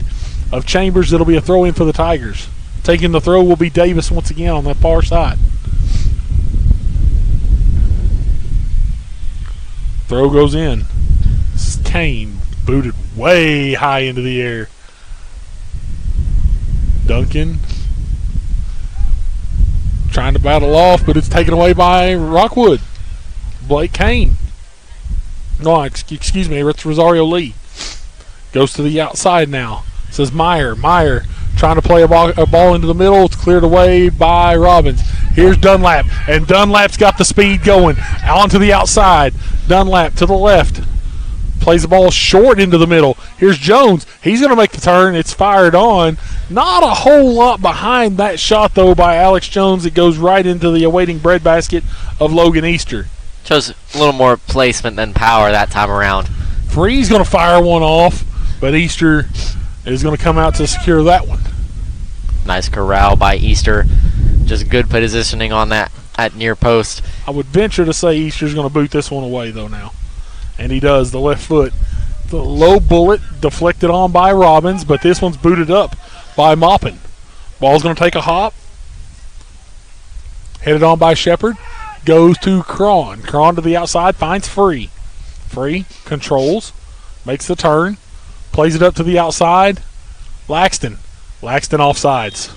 D: of Chambers. It'll be a throw in for the Tigers. Taking the throw will be Davis once again on that far side. Throw goes in. This is Kane. Booted way high into the air. Duncan trying to battle off, but it's taken away by Rockwood. Blake Kane. No, excuse me, it's Rosario Lee. Goes to the outside now. Says Meyer. Meyer trying to play a ball into the middle. It's cleared away by Robbins. Here's Dunlap, and Dunlap's got the speed going. On to the outside. Dunlap to the left. Plays the ball short into the middle. Here's Jones. He's going to make the turn. It's fired on. Not a whole lot behind that shot, though, by Alex Jones. It goes right into the awaiting breadbasket of Logan Easter.
F: Shows a little more placement than power that time around.
D: Free's going to fire one off, but Easter is going to come out to secure that one.
F: Nice corral by Easter. Just good positioning on that at near post.
D: I would venture to say Easter's going to boot this one away, though, now. And he does, the left foot. The low bullet deflected on by Robbins, but this one's booted up by Maupin. Ball's going to take a hop. Headed on by Shepard. Goes to Cron. Cron to the outside, finds Free. Free controls, makes the turn, plays it up to the outside. Laxton. Laxton offsides.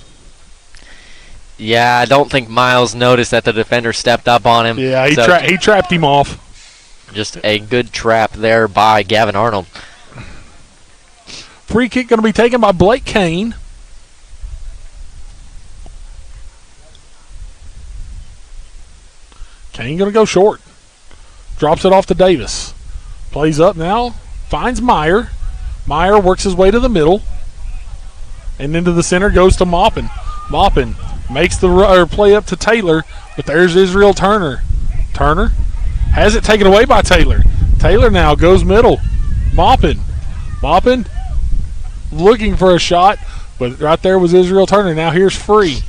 F: Yeah, I don't think Miles noticed that the defender stepped up on him.
D: Yeah, he trapped him off.
F: Just a good trap there by Gavin Arnold.
D: Free kick going to be taken by Blake Kane. Kane going to go short. Drops it off to Davis. Plays up now. Finds Meyer. Meyer works his way to the middle. And into the center goes to Maupin. Maupin makes the play up to Taylor, but there's Israel Turner. Turner has it taken away by Taylor. Taylor now goes middle. Maupin. Maupin looking for a shot, but right there was Israel Turner. Now here's Free.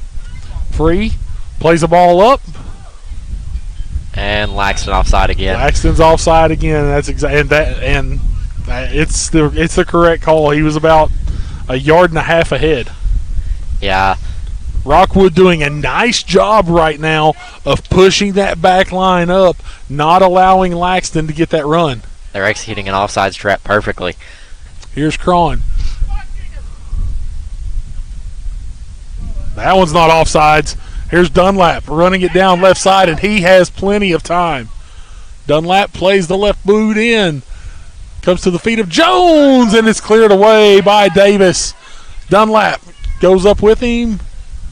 D: Free plays the ball up.
F: And Laxton offside again.
D: Laxton's offside again. That's it's the correct call. He was about a yard and a half ahead.
F: Yeah.
D: Rockwood doing a nice job right now of pushing that back line up, not allowing Laxton to get that run.
F: They're executing an offsides trap perfectly.
D: Here's Cron. That one's not offsides. Here's Dunlap running it down left side, and he has plenty of time. Dunlap plays the left boot in. Comes to the feet of Jones, and it's cleared away by Davis. Dunlap goes up with him.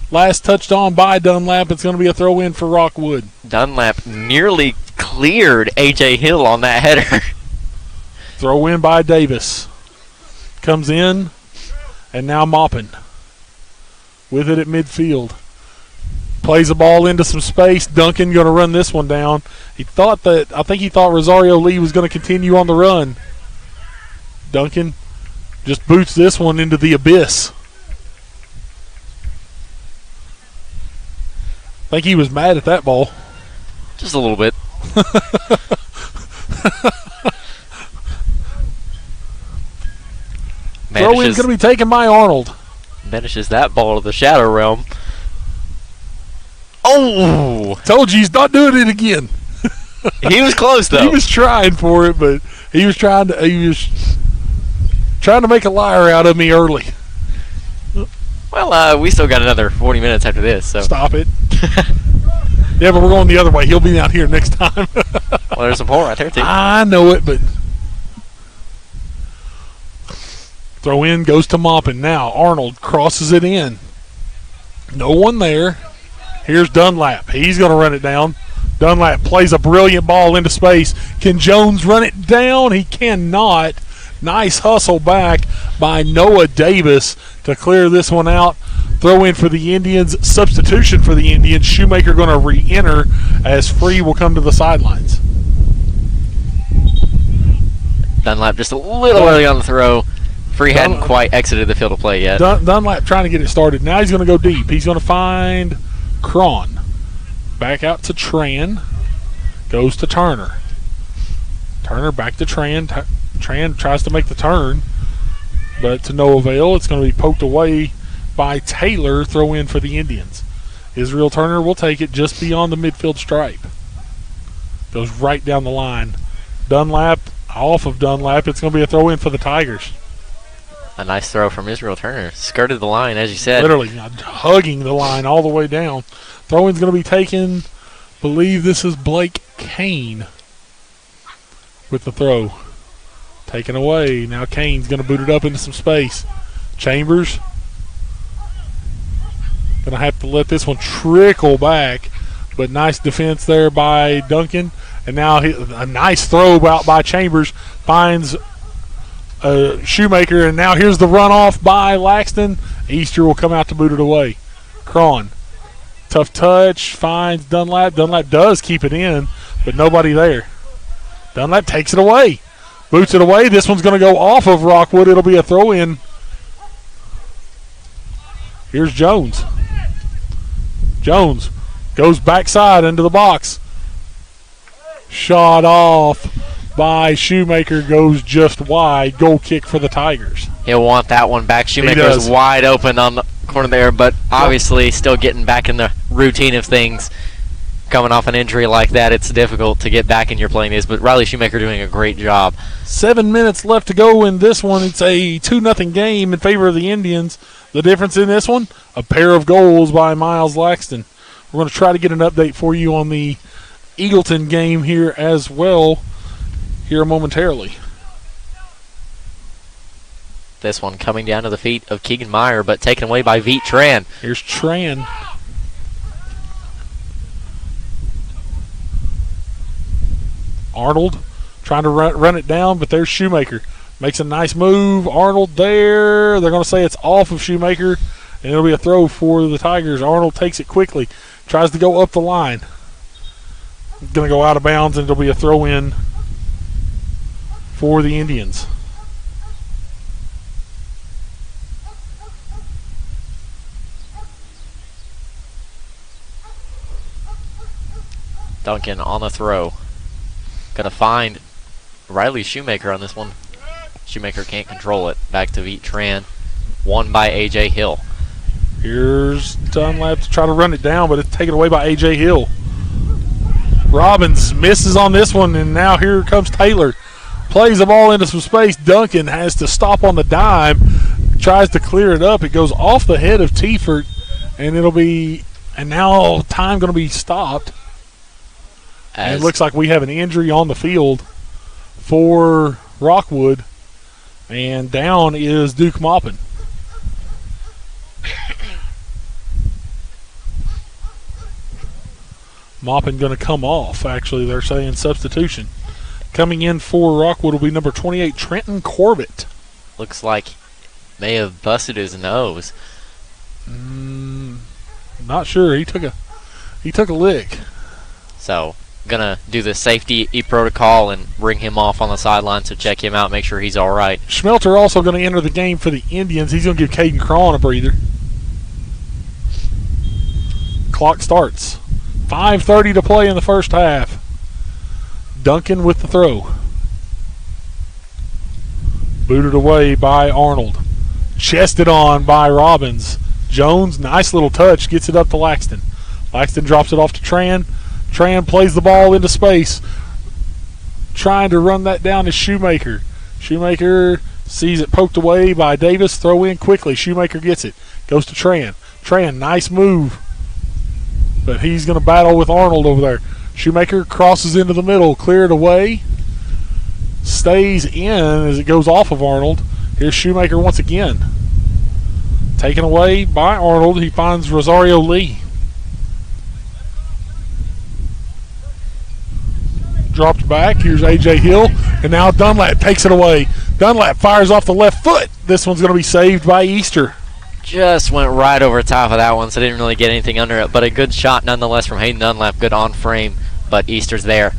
D: Last touched on by Dunlap. It's going to be a throw in for Rockwood.
F: Dunlap nearly cleared A.J. Hill on that header.
D: Throw in by Davis. Comes in, and now Maupin with it at midfield. Plays the ball into some space. Duncan going to run this one down. I think he thought Rosario Lee was going to continue on the run. Duncan just boots this one into the abyss. I think he was mad at that ball.
F: Just a little bit.
D: Throw in going to be taken by Arnold.
F: Banishes that ball to the shadow realm. Oh!
D: Told you he's not doing it again.
F: He was close though.
D: He was trying for it, but he was trying to make a liar out of me early.
F: Well, we still got another 40 minutes after this, so
D: stop it. Yeah, but we're going the other way. He'll be down here next time.
F: Well, there's some pole right there too.
D: I know it, but Throw in goes to Maupin. Now Arnold crosses it in. No one there. Here's Dunlap. He's going to run it down. Dunlap plays a brilliant ball into space. Can Jones run it down? He cannot. Nice hustle back by Noah Davis to clear this one out. Throw in for the Indians. Substitution for the Indians. Shoemaker going to re-enter as Free will come to the sidelines.
F: Dunlap just a little early on the throw. Free hadn't quite exited the field of play yet.
D: Dunlap trying to get it started. Now he's going to go deep. He's going to find Cron. Back out to Tran. Goes to Turner. Turner back to Tran. Tran tries to make the turn, but to no avail. It's going to be poked away by Taylor. Throw in for the Indians. Israel Turner will take it just beyond the midfield stripe. Goes right down the line. Dunlap, off of Dunlap. It's going to be a throw in for the Tigers.
F: A nice throw from Israel Turner. Skirted the line, as you said.
D: Literally hugging the line all the way down. Throw-in's going to be taken. Believe this is Blake Kane with the throw. Taken away. Now Kane's going to boot it up into some space. Chambers going to have to let this one trickle back. But nice defense there by Duncan. And now a nice throw out by Chambers. Finds Shoemaker, and now here's the runoff by Laxton. Easter will come out to boot it away. Cron, tough touch, finds Dunlap. Dunlap does keep it in, but nobody there. Dunlap takes it away, boots it away. This one's going to go off of Rockwood. It'll be a throw-in. Here's Jones. Jones goes backside into the box. Shot off by Shoemaker, goes just wide. Goal kick for the Tigers.
F: He'll want that one back. Shoemaker's wide open on the corner there, but obviously still getting back in the routine of things. Coming off an injury like that, it's difficult to get back in your playing days, but Riley Shoemaker doing a great job. 7
D: minutes left to go in this one. It's a 2-0 game in favor of the Indians. The difference in this one, a pair of goals by Miles Laxton. We're going to try to get an update for you on the Eagleton game here as well here momentarily.
F: This one coming down to the feet of Keegan Meyer, but taken away by Veet Tran.
D: Here's Tran. Arnold trying to run it down, but there's Shoemaker. Makes a nice move. Arnold there. They're going to say it's off of Shoemaker, and it'll be a throw for the Tigers. Arnold takes it quickly. Tries to go up the line. Going to go out of bounds, and it'll be a throw-in for the Indians.
F: Duncan on the throw. Going to find Riley Shoemaker on this one. Shoemaker can't control it. Back to Veet Tran. Won by A.J. Hill.
D: Here's Dunlap to try to run it down, but it's taken away by A.J. Hill. Robbins misses on this one, and now here comes Taylor. Plays the ball into some space. Duncan has to stop on the dime. Tries to clear it up. It goes off the head of Tiefert, and it'll be, and now time going to be stopped. And it looks like we have an injury on the field for Rockwood, and down is Duke Maupin. Maupin going to come off, actually. They're saying substitution. Coming in for Rockwood will be number 28, Trenton Corbett.
F: Looks like may have busted his nose.
D: Not sure. He took a lick.
F: So gonna do the safety protocol and bring him off on the sideline to check him out, make sure he's all right.
D: Schmelter also going to enter the game for the Indians. He's going to give Caden Cron a breather. Clock starts. 5:30 to play in the first half. Duncan with the throw. Booted away by Arnold. Chested on by Robbins. Jones, nice little touch, gets it up to Laxton. Laxton drops it off to Tran. Tran plays the ball into space. Trying to run that down to Shoemaker. Shoemaker sees it poked away by Davis. Throw in quickly. Shoemaker gets it. Goes to Tran. Tran, nice move. But he's going to battle with Arnold over there. Shoemaker crosses into the middle. Cleared away. Stays in as it goes off of Arnold. Here's Shoemaker once again. Taken away by Arnold. He finds Rosario Lee. Dropped back. Here's A.J. Hill. And now Dunlap takes it away. Dunlap fires off the left foot. This one's going to be saved by Easter.
F: Just went right over top of that one, so didn't really get anything under it. But a good shot nonetheless from Hayden Dunlap. Good on frame, but Easter's there.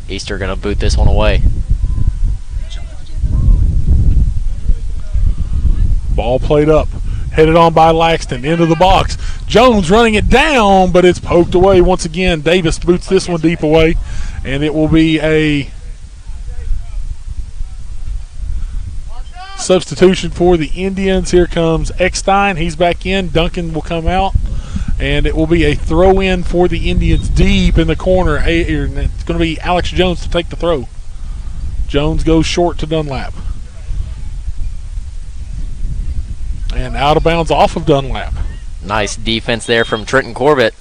F: Easter going to boot this one away.
D: Ball played up. Headed on by Laxton. Into the box. Jones running it down, but it's poked away once again. Davis boots this one deep away, and it will be a substitution for the Indians. Here comes Eckstein. He's back in. Duncan will come out, and it will be a throw in for the Indians deep in the corner. It's going to be Alex Jones to take the throw. Jones goes short to Dunlap. And out of bounds off of Dunlap.
F: Nice defense there from Trenton Corbett.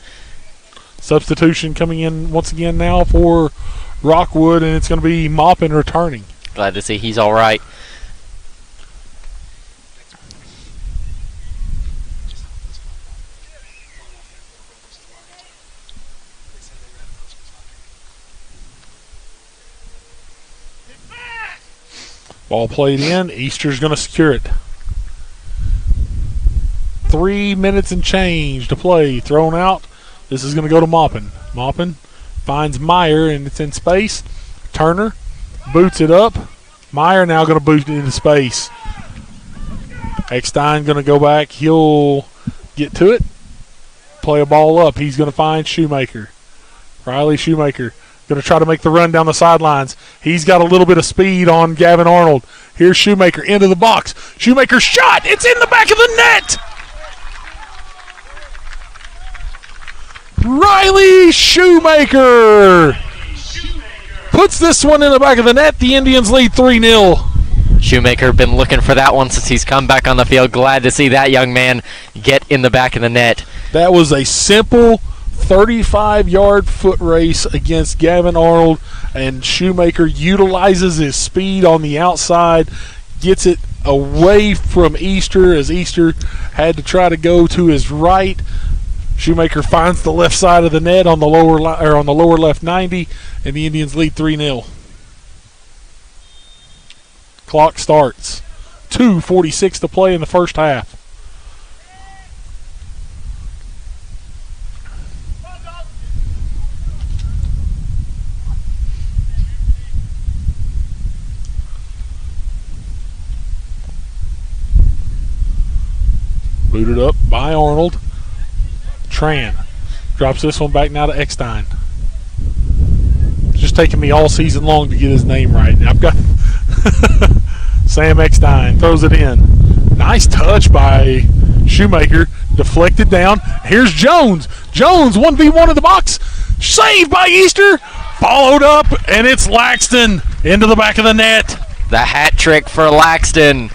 D: Substitution coming in once again now for Rockwood, and it's going to be Maupin returning.
F: Glad to see he's all right.
D: Ball played in. Easter's going to secure it. 3 minutes and change to play. Thrown out. This is going to go to Maupin. Maupin finds Meyer, and it's in space. Turner boots it up. Meyer now going to boot it into space. Eckstein going to go back. He'll get to it. Play a ball up. He's going to find Shoemaker. Riley Shoemaker going to try to make the run down the sidelines. He's got a little bit of speed on Gavin Arnold. Here's Shoemaker into the box. Shoemaker's shot. It's in the back of the net. Riley Shoemaker puts this one in the back of the net. The Indians lead 3-0.
F: Shoemaker been looking for that one since he's come back on the field. Glad to see that young man get in the back of the net.
D: That was a simple 35-yard foot race against Gavin Arnold, and Shoemaker utilizes his speed on the outside, gets it away from Easter as Easter had to try to go to his right. Shoemaker finds the left side of the net on the lower on the lower left 90, and the Indians lead 3-0. Clock starts. 2:46 to play in the first half. Booted up by Arnold. Tran drops this one back now to Eckstein. It's just taking me all season long to get his name right. I've got Sam Eckstein throws it in. Nice touch by Shoemaker. Deflected down. Here's Jones. Jones 1v1 in the box. Saved by Easter. Followed up, and it's Laxton into the back of the net.
F: The hat trick for Laxton.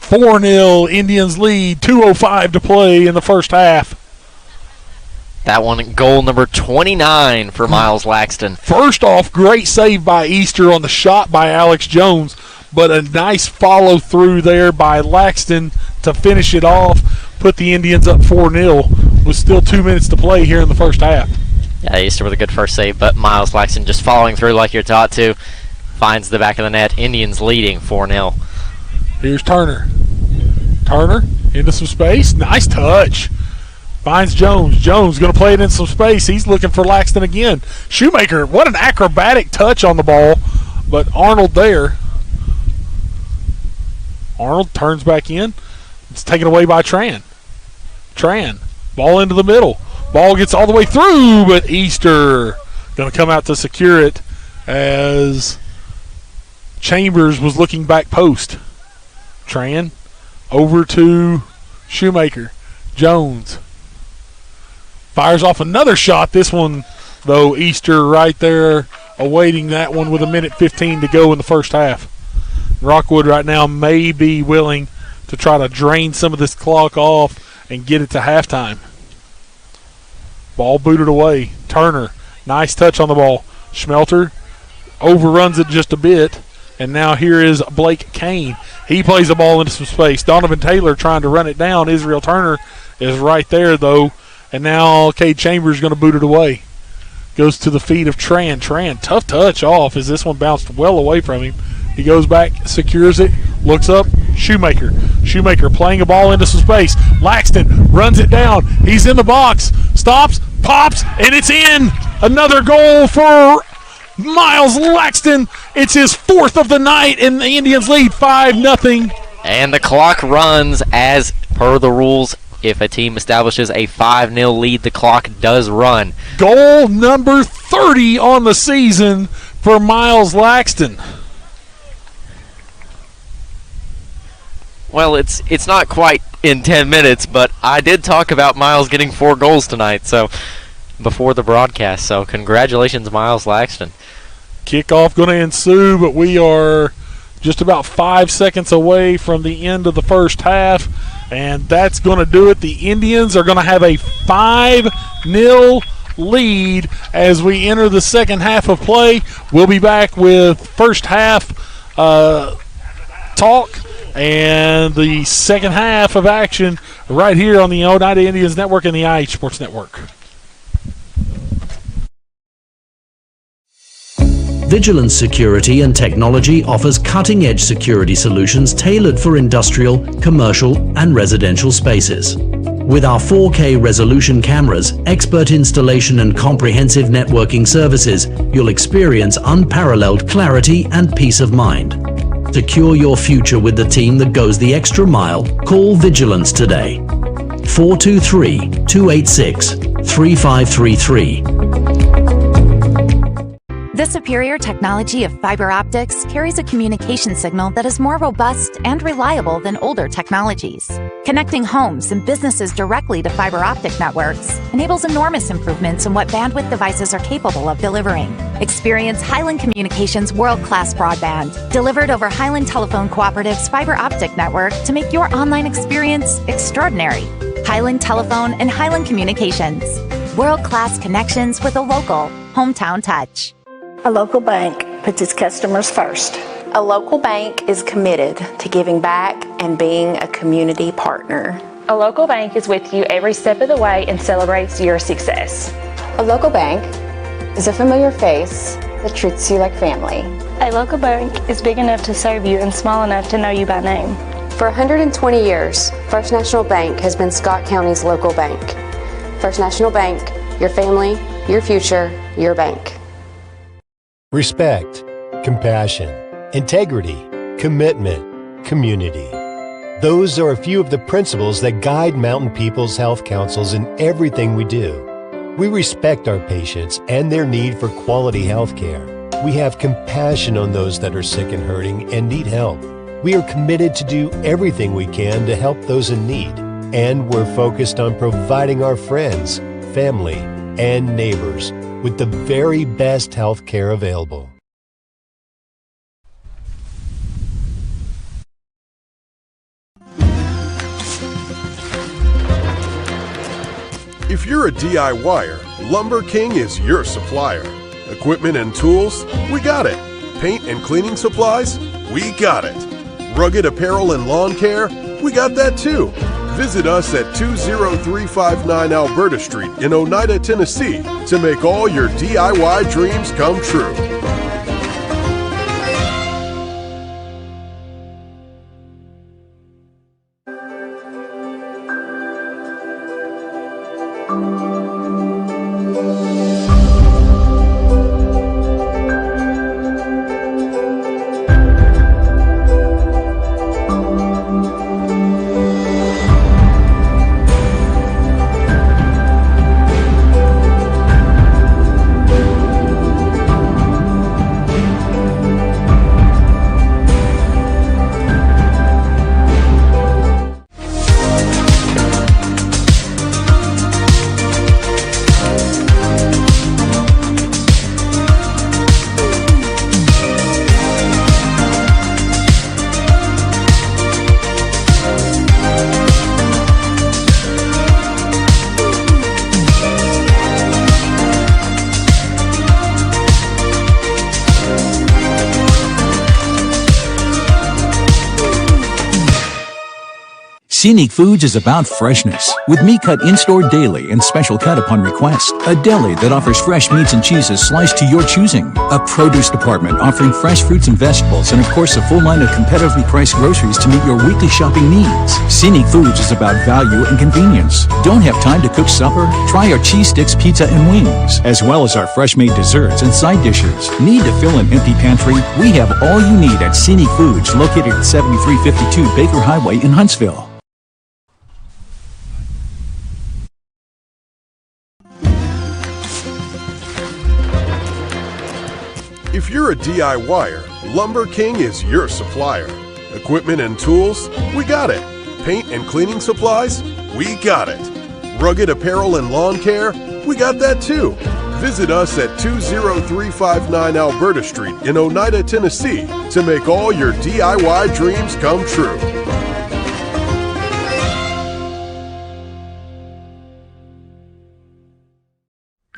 D: 4-0, Indians lead, 2:05 to play in the first half.
F: That one, goal number 29 for Miles Laxton.
D: First off, great save by Easter on the shot by Alex Jones, but a nice follow through there by Laxton to finish it off, put the Indians up 4-0 with still 2 minutes to play here in the first half.
F: Yeah, Easter with a good first save, but Miles Laxton just following through like you're taught to. Finds the back of the net. Indians leading 4-0.
D: Here's Turner. Turner into some space. Nice touch. Finds Jones. Jones going to play it in some space. He's looking for Laxton again. Shoemaker, what an acrobatic touch on the ball. But Arnold there. Arnold turns back in. It's taken away by Tran. Tran. Ball into the middle. Ball gets all the way through, but Easter going to come out to secure it as Chambers was looking back post. Tran over to Shoemaker. Jones fires off another shot. This one, though, Easter right there awaiting that one with 1:15 to go in the first half. Rockwood right now may be willing to try to drain some of this clock off and get it to halftime. Ball booted away. Turner Nice touch on the ball. Schmelter overruns it just a bit. And now here is Blake Kane. He plays the ball into some space. Donovan Taylor trying to run it down. Israel Turner is right there, though. And now Cade Chambers is going to boot it away. Goes to the feet of Tran. Tran, tough touch off as this one bounced well away from him. He goes back, secures it, looks up. Shoemaker. Shoemaker playing a ball into some space. Laxton runs it down. He's in the box. Stops, pops, and it's in. Another goal for Miles Laxton. It's his 4th of the night, and the Indians lead 5-0.
F: And the clock runs as per the rules. If a team establishes a 5-0 lead, the clock does run.
D: Goal number 30 on the season for Miles Laxton.
F: Well, it's not quite in 10 minutes, but I did talk about Miles getting 4 goals tonight, so before the broadcast. So congratulations, Miles Laxton.
D: Kickoff going to ensue, but we are just about 5 seconds away from the end of the first half, and that's going to do it. The Indians are going to have a 5-0 lead as we enter the second half of play. We'll be back with first half talk and the second half of action right here on the Oneida Indians Network and the IH Sports Network.
L: Vigilance Security and Technology offers cutting-edge security solutions tailored for industrial, commercial, and residential spaces. With our 4K resolution cameras, expert installation, and comprehensive networking services, you'll experience unparalleled clarity and peace of mind. Secure your future with the team that goes the extra mile. Call Vigilance today. 423-286-3533.
M: The superior technology of fiber optics carries a communication signal that is more robust and reliable than older technologies. Connecting homes and businesses directly to fiber optic networks enables enormous improvements in what bandwidth devices are capable of delivering. Experience Highland Communications' world-class broadband, delivered over Highland Telephone Cooperative's fiber optic network to make your online experience extraordinary. Highland Telephone and Highland Communications. World-class connections with a local, hometown touch.
N: A local bank puts its customers first.
O: A local bank is committed to giving back and being a community partner.
P: A local bank is with you every step of the way and celebrates your success.
Q: A local bank is a familiar face that treats you like family.
P: A local bank is big enough to serve you and small enough to know you by name.
Q: For 120 years, First National Bank has been Scott County's local bank. First National Bank, your family, your future, your bank.
R: Respect, compassion, integrity, commitment, community. Those are a few of the principles that guide Mountain People's Health Councils in everything we do. We respect our patients and their need for quality health care. We have compassion on those that are sick and hurting and need help. We are committed to do everything we can to help those in need. And we're focused on providing our friends, family, and neighbors with the very best health care available.
B: If you're a DIYer, Lumber King is your supplier. Equipment and tools? We got it. Paint and cleaning supplies? We got it. Rugged apparel and lawn care? We got that too. Visit us at 20359 Alberta Street in Oneida, Tennessee to make all your DIY dreams come true.
J: Scenic Foods is about freshness, with meat cut in-store daily and special cut upon request. A deli that offers fresh meats and cheeses sliced to your choosing. A produce department offering fresh fruits and vegetables, and of course a full line of competitively priced groceries to meet your weekly shopping needs. Scenic Foods is about value and convenience. Don't have time to cook supper? Try our cheese sticks, pizza, and wings, as well as our fresh-made desserts and side dishes. Need to fill an empty pantry? We have all you need at Scenic Foods, located at 7352 Baker Highway in Huntsville.
B: If you're a DIYer, Lumber King is your supplier. Equipment and tools? We got it. Paint and cleaning supplies? We got it. Rugged apparel and lawn care? We got that too. Visit us at 20359 Alberta Street in Oneida, Tennessee to make all your DIY dreams come true.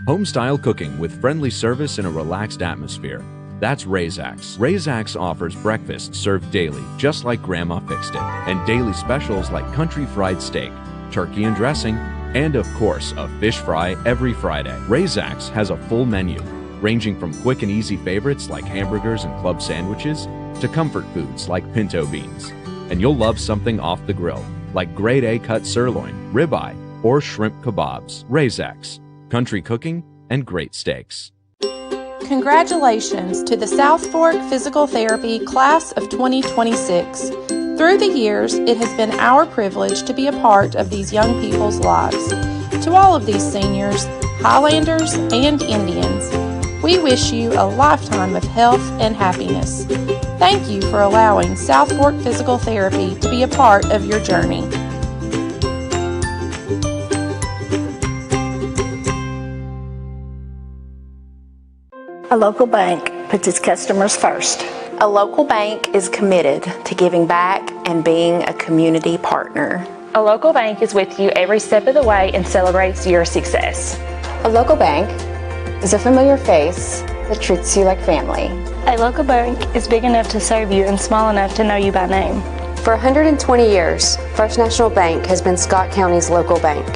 I: Home-style cooking with friendly service in a relaxed atmosphere. That's Razax. Razax offers breakfast served daily, just like Grandma fixed it, and daily specials like country fried steak, turkey and dressing, and of course, a fish fry every Friday. Razax has a full menu, ranging from quick and easy favorites like hamburgers and club sandwiches, to comfort foods like pinto beans. And you'll love something off the grill, like grade A cut sirloin, ribeye, or shrimp kebabs. Razax. Country cooking and great steaks.
G: Congratulations to the South Fork Physical Therapy Class of 2026. Through the years, it has been our privilege to be a part of these young people's lives. To all of these seniors, Highlanders, and Indians, we wish you a lifetime of health and happiness. Thank you for allowing South Fork Physical Therapy to be a part of your journey.
N: A local bank puts its customers first.
O: A local bank is committed to giving back and being a community partner.
P: A local bank is with you every step of the way and celebrates your success.
Q: A local bank is a familiar face that treats you like family.
S: A local bank is big enough to serve you and small enough to know you by name.
Q: For 120 years, First National Bank has been Scott County's local bank.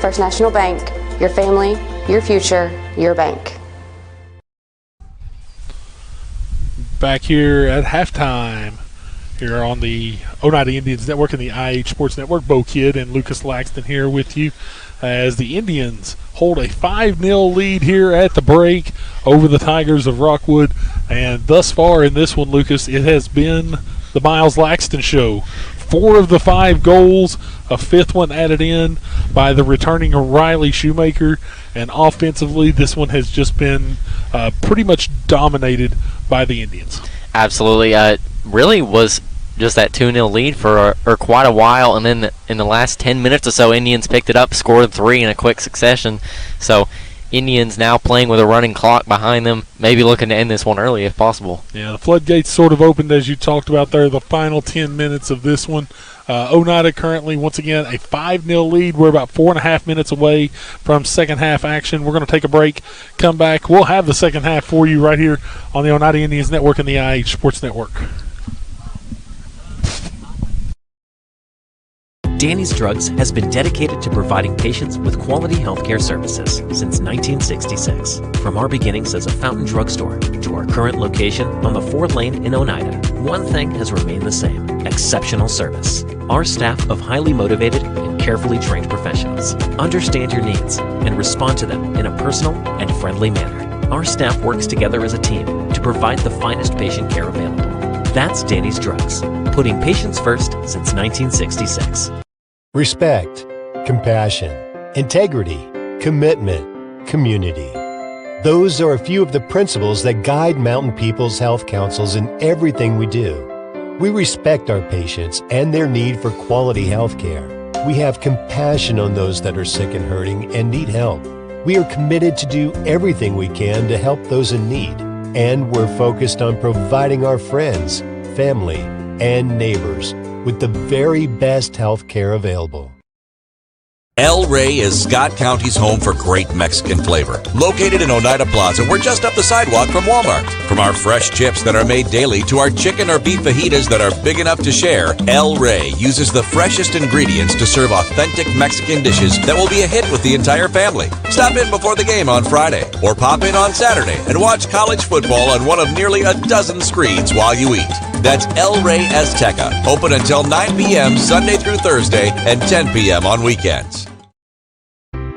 Q: First National Bank, your family, your future, your bank.
D: Back here at halftime here on the Oneida Indians Network and the IH Sports Network. Bo Kidd and Lucas Laxton here with you as the Indians hold a 5-0 lead here at the break over the Tigers of Rockwood. And thus far in this one, Lucas, it has been the Miles Laxton show. 4 of the 5 goals, a 5th one added in by the returning Riley Shoemaker. And offensively, this one has just been pretty much dominated by the Indians.
F: Absolutely. Really was just that 2-0 lead for quite a while, and then in the last 10 minutes or so, Indians picked it up, scored 3 in a quick succession. So Indians now playing with a running clock behind them, maybe looking to end this one early if possible.
D: Yeah, the floodgates sort of opened as you talked about there, the final 10 minutes of this one. Oneida currently, once again, a 5-0 lead. We're about 4.5 minutes away from second half action. We're going to take a break, come back. We'll have the second half for you right here on the Oneida Indians Network and the IH Sports Network.
H: Danny's Drugs has been dedicated to providing patients with quality healthcare services since 1966. From our beginnings as a fountain drugstore to our current location on the 4th Lane in Oneida, one thing has remained the same: exceptional service. Our staff of highly motivated and carefully trained professionals understand your needs and respond to them in a personal and friendly manner. Our staff works together as a team to provide the finest patient care available. That's Danny's Drugs, putting patients first since 1966.
R: Respect, compassion, integrity, commitment, community. Those are a few of the principles that guide Mountain People's Health Councils in everything we do. We respect our patients and their need for quality health care. We have compassion on those that are sick and hurting and need help. We are committed to do everything we can to help those in need. And we're focused on providing our friends, family, and neighbors with the very best health care available.
E: El Rey is Scott County's home for great Mexican flavor. Located in Oneida Plaza, we're just up the sidewalk from Walmart. From our fresh chips that are made daily to our chicken or beef fajitas that are big enough to share, El Rey uses the freshest ingredients to serve authentic Mexican dishes that will be a hit with the entire family. Stop in before the game on Friday or pop in on Saturday and watch college football on one of nearly a dozen screens while you eat. That's El Rey Azteca, open until 9 p.m. Sunday through Thursday and 10 p.m. on weekends.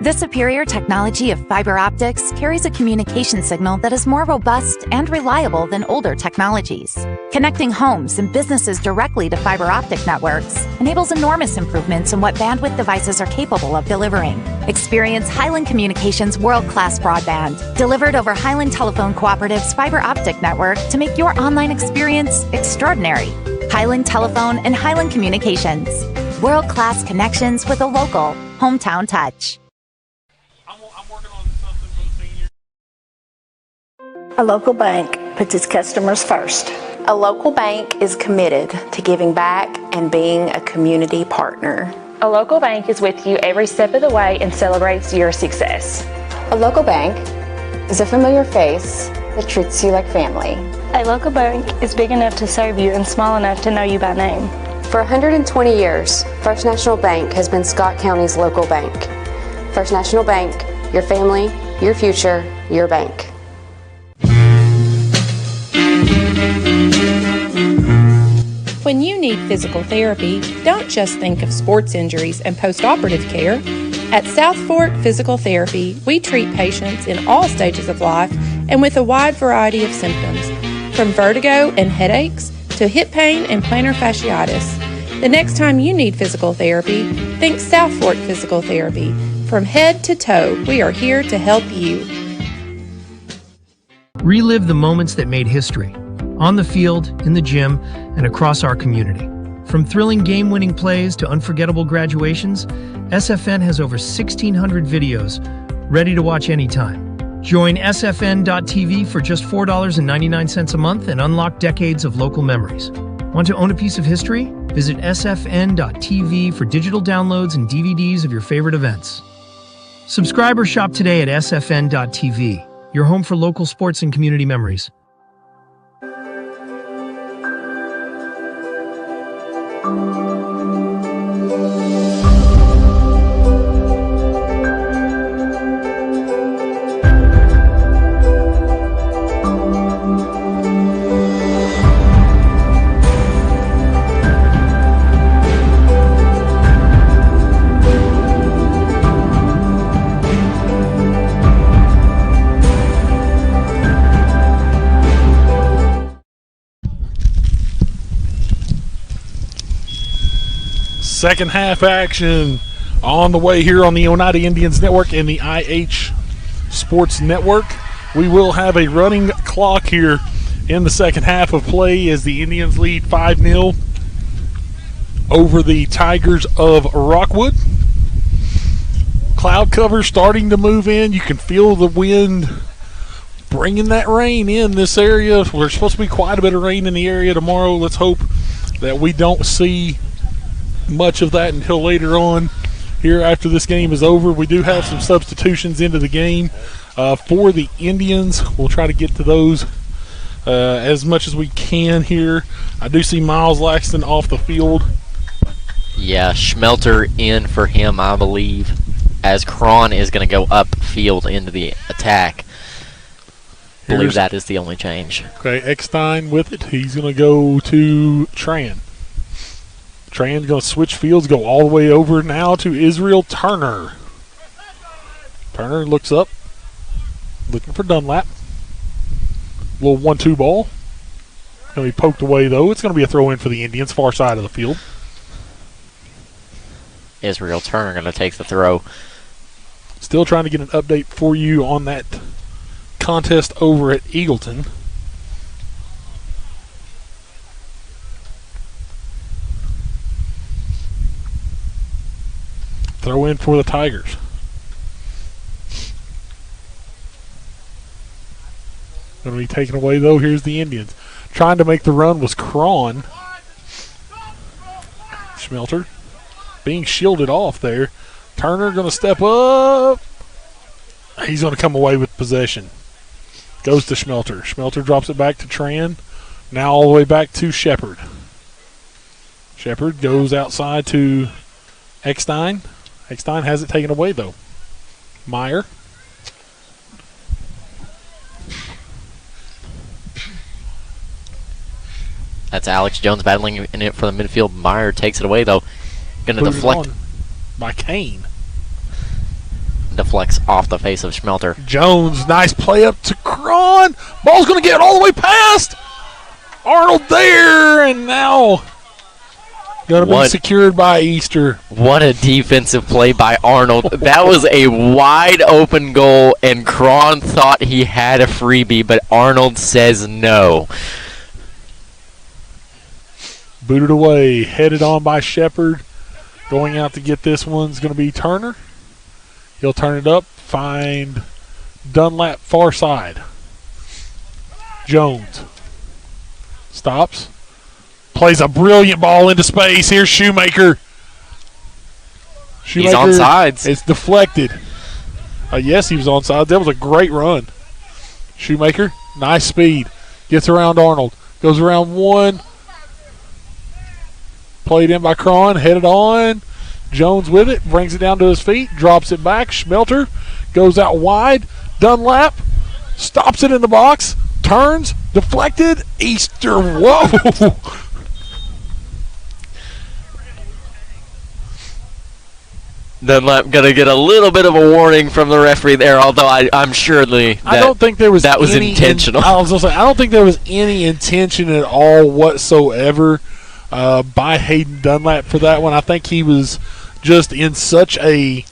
M: The superior technology of fiber optics carries a communication signal that is more robust and reliable than older technologies. Connecting homes and businesses directly to fiber optic networks enables enormous improvements in what bandwidth devices are capable of delivering. Experience Highland Communications' world-class broadband, delivered over Highland Telephone Cooperative's fiber optic network to make your online experience extraordinary. Highland Telephone and Highland Communications. World-class connections with a local, hometown touch.
N: A local bank puts its customers first.
O: A local bank is committed to giving back and being a community partner.
P: A local bank is with you every step of the way and celebrates your success.
Q: A local bank is a familiar face that treats you like family.
S: A local bank is big enough to serve you and small enough to know you by name.
Q: For 120 years, First National Bank has been Scott County's local bank. First National Bank, your family, your future, your bank.
G: When you need physical therapy, don't just think of sports injuries and post-operative care. At South Fork Physical Therapy, we treat patients in all stages of life and with a wide variety of symptoms, from vertigo and headaches to hip pain and plantar fasciitis. The next time you need physical therapy, think South Fork Physical Therapy. From head to toe, we are here to help you.
T: Relive the moments that made history, on the field, in the gym, and across our community. From thrilling game-winning plays to unforgettable graduations, SFN has over 1,600 videos ready to watch anytime. Join sfn.tv for just $4.99 a month and unlock decades of local memories. Want to own a piece of history? Visit sfn.tv for digital downloads and DVDs of your favorite events. Subscribe or shop today at sfn.tv, your home for local sports and community memories.
D: Second half action on the way here on the Oneida Indians Network and the IH Sports Network. We will have a running clock here in the second half of play as the Indians lead 5-0 over the Tigers of Rockwood. Cloud cover starting to move in. You can feel the wind bringing that rain in this area. There's supposed to be quite a bit of rain in the area tomorrow. Let's hope that we don't see much of that until later on here after this game is over. We do have some substitutions into the game for the Indians. We'll try to get to those as much as we can here. I do see Miles Laxton off the field.
F: Yeah, Schmelter in for him, I believe, as Cron is going to go upfield into the attack. I believe that is the only change.
D: Okay, Eckstein with it. He's going to go to Tran. Tran's going to switch fields, go all the way over now to Israel Turner. Turner looks up, looking for Dunlap. Little 1-2 ball. Going to be poked away, though. It's going to be a throw-in for the Indians, far side of the field.
F: Israel Turner going to take the throw.
D: Still trying to get an update for you on that contest over at Eagleton. Throw in for the Tigers. Going to be taken away, though. Here's the Indians. Trying to make the run was Cron. Schmelter being shielded off there. Turner going to step up. He's going to come away with possession. Goes to Schmelter. Schmelter drops it back to Tran. Now all the way back to Shepard. Shepard goes outside to Eckstein. Eckstein has it taken away, though. Meyer.
F: That's Alex Jones battling in it for the midfield. Meyer takes it away, though. Going to deflect.
D: By Kane.
F: Deflects off the face of Schmelter.
D: Jones, nice play up to Cron. Ball's going to get all the way past. Arnold there, and now going to be secured by Easter.
F: What a defensive play by Arnold. That was a wide open goal, and Cron thought he had a freebie, but Arnold says no.
D: Booted away, headed on by Shepard. Going out to get this one's going to be Turner. He'll turn it up, find Dunlap far side. Jones stops, plays a brilliant ball into space. Here's Shoemaker.
F: He's on sides.
D: It's deflected. Yes, he was on sides. That was a great run. Shoemaker, nice speed. Gets around Arnold. Goes around one. Played in by Cron, headed on. Jones with it, brings it down to his feet, drops it back. Schmelter goes out wide. Dunlap stops it in the box, turns, deflected. Easter, whoa!
F: Dunlap gonna get a little bit of a warning from the referee there, although I'm surely
D: I don't think there was
F: that was intentional.
D: I was gonna say I don't think there was any intention at all whatsoever by Hayden Dunlap for that one. I think he was just in such a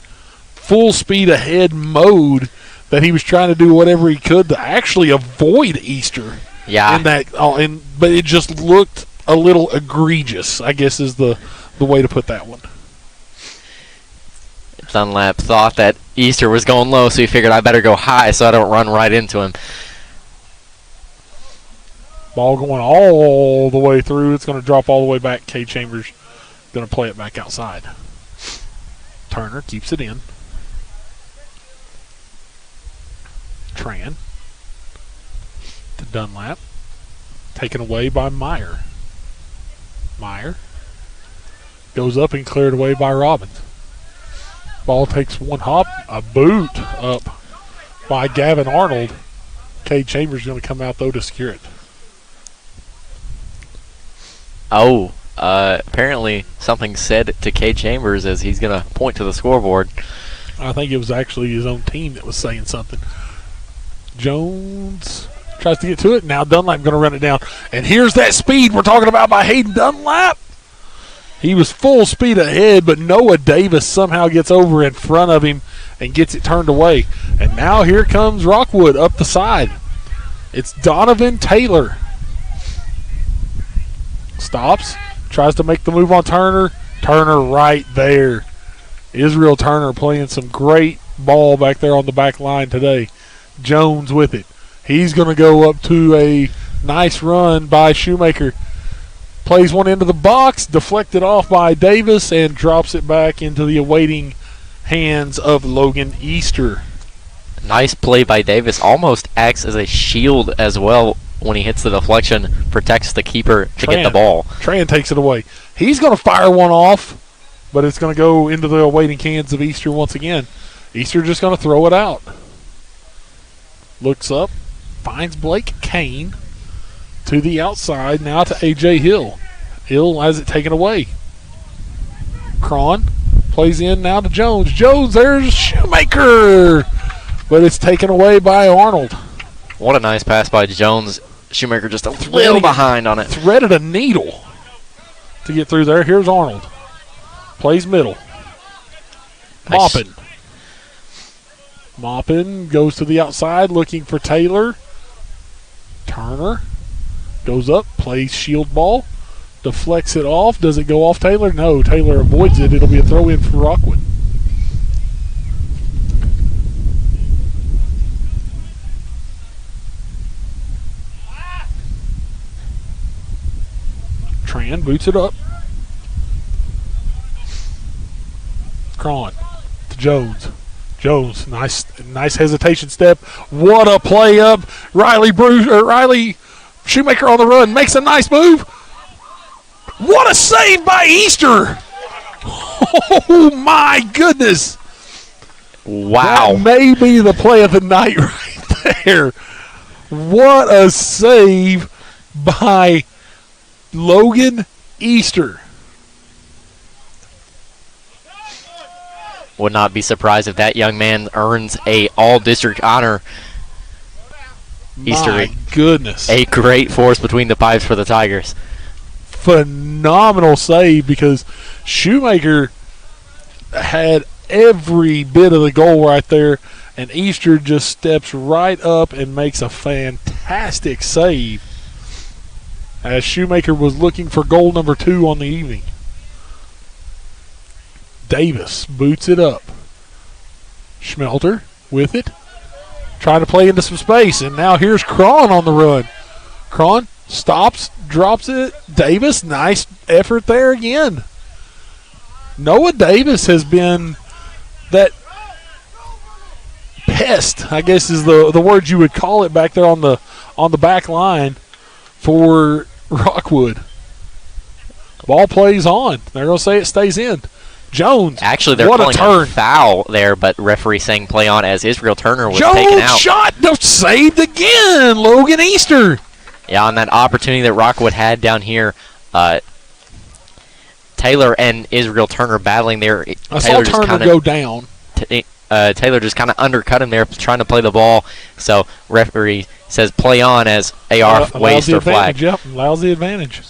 D: full speed ahead mode that he was trying to do whatever he could to actually avoid Easter.
F: Yeah.
D: In that, but it just looked a little egregious, I guess is the way to put that one.
F: Dunlap thought that Easter was going low, so he figured I better go high so I don't run right into him.
D: Ball going all the way through. It's going to drop all the way back. K. Chambers going to play it back outside. Turner keeps it in. Tran to Dunlap. Taken away by Meyer. Meyer goes up and cleared away by Robbins. Ball takes one hop. A boot up by Gavin Arnold. K. Chambers going to come out, though, to secure it.
F: Oh, apparently something said to K. Chambers as he's going to point to the scoreboard.
D: I think it was actually his own team that was saying something. Jones tries to get to it. Now Dunlap going to run it down. And here's that speed we're talking about by Hayden Dunlap. He was full speed ahead, but Noah Davis somehow gets over in front of him and gets it turned away. And now here comes Rockwood up the side. It's Donovan Taylor. Stops, tries to make the move on Turner. Turner right there. Israel Turner playing some great ball back there on the back line today. Jones with it. He's going to go up to a nice run by Shoemaker. Plays one into the box, deflected off by Davis, and drops it back into the awaiting hands of Logan Easter.
F: Nice play by Davis. Almost acts as a shield as well when he hits the deflection. Protects the keeper to get the ball.
D: Tran takes it away. He's going to fire one off, but it's going to go into the awaiting hands of Easter once again. Easter just going to throw it out. Looks up, finds Blake Kane. To the outside, now to A.J. Hill. Hill has it taken away. Cron plays in now to Jones. Jones, there's Shoemaker! But it's taken away by Arnold.
F: What a nice pass by Jones. Shoemaker just a little behind on it.
D: Threaded a needle to get through there. Here's Arnold. Plays middle. Maupin. Maupin goes to the outside looking for Taylor. Turner. Goes up, plays shield ball, deflects it off. Does it go off Taylor? No, Taylor avoids it. It'll be a throw in for Rockwood. Tran boots it up. Cron to Jones. Jones, nice hesitation step. What a play up. Riley Shoemaker on the run, makes a nice move. What a save by Easter. Oh, my goodness.
F: Wow.
D: That may be the play of the night right there. What a save by Logan Easter.
F: Would not be surprised if that young man earns a all-district honor. Easter,
D: my goodness.
F: A great force between the pipes for the Tigers.
D: Phenomenal save because Shoemaker had every bit of the goal right there, and Easter just steps right up and makes a fantastic save as Shoemaker was looking for goal number 2 on the evening. Davis boots it up. Schmelter with it, trying to play into some space, and now here's Cron on the run. Cron stops, drops it. Davis, nice effort there again. Noah Davis has been that pest, I guess is the word you would call it, back there on the back line for Rockwood. Ball plays on. They're going to say it stays in. Jones.
F: Actually, they're calling a foul there, but referee saying play on as Israel Turner was taken out.
D: Jones shot, no, saved again. Logan Easter.
F: Yeah, on that opportunity that Rockwood had down here, Taylor and Israel Turner battling there.
D: I saw Turner go down.
F: Taylor just kind of undercut him there, trying to play the ball. So referee says play on as AR waves their flag.
D: Yep, allows the advantage.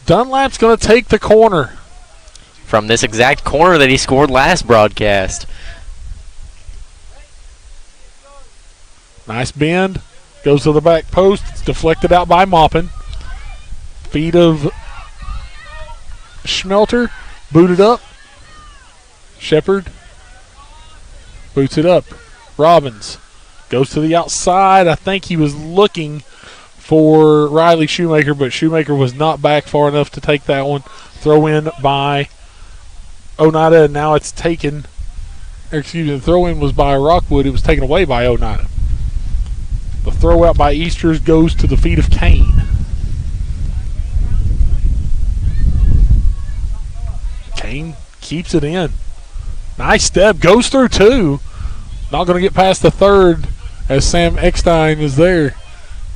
D: Dunlap's going to take the corner.
F: From this exact corner that he scored last broadcast.
D: Nice bend. Goes to the back post. It's deflected out by Maupin. Feet of Schmelter. Booted up. Shepard. Boots it up. Robbins. Goes to the outside. I think he was looking for Riley Shoemaker, but Shoemaker was not back far enough to take that one. Throw in by Oneida, and now it's taken. The throw in was by Rockwood. It was taken away by Oneida. The throw out by Easters goes to the feet of Kane. Kane keeps it in. Nice step. Goes through 2. Not going to get past the 3rd as Sam Eckstein is there.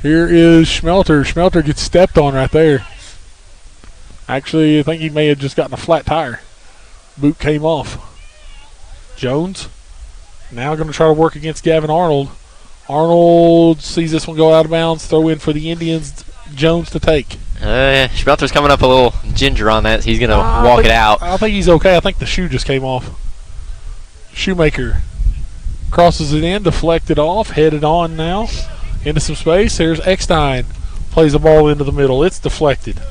D: Here is Schmelter. Schmelter gets stepped on right there. Actually, I think he may have just gotten a flat tire. Boot came off. Jones now going to try to work against Gavin Arnold. Arnold sees this one go out of bounds. Throw in for the Indians. Jones to take.
F: Schmelter's coming up a little ginger on that. He's going to walk it out.
D: I think he's okay. I think the shoe just came off. Shoemaker crosses it in, deflected off, headed on now into some space. Here's Eckstein. Plays the ball into the middle. It's deflected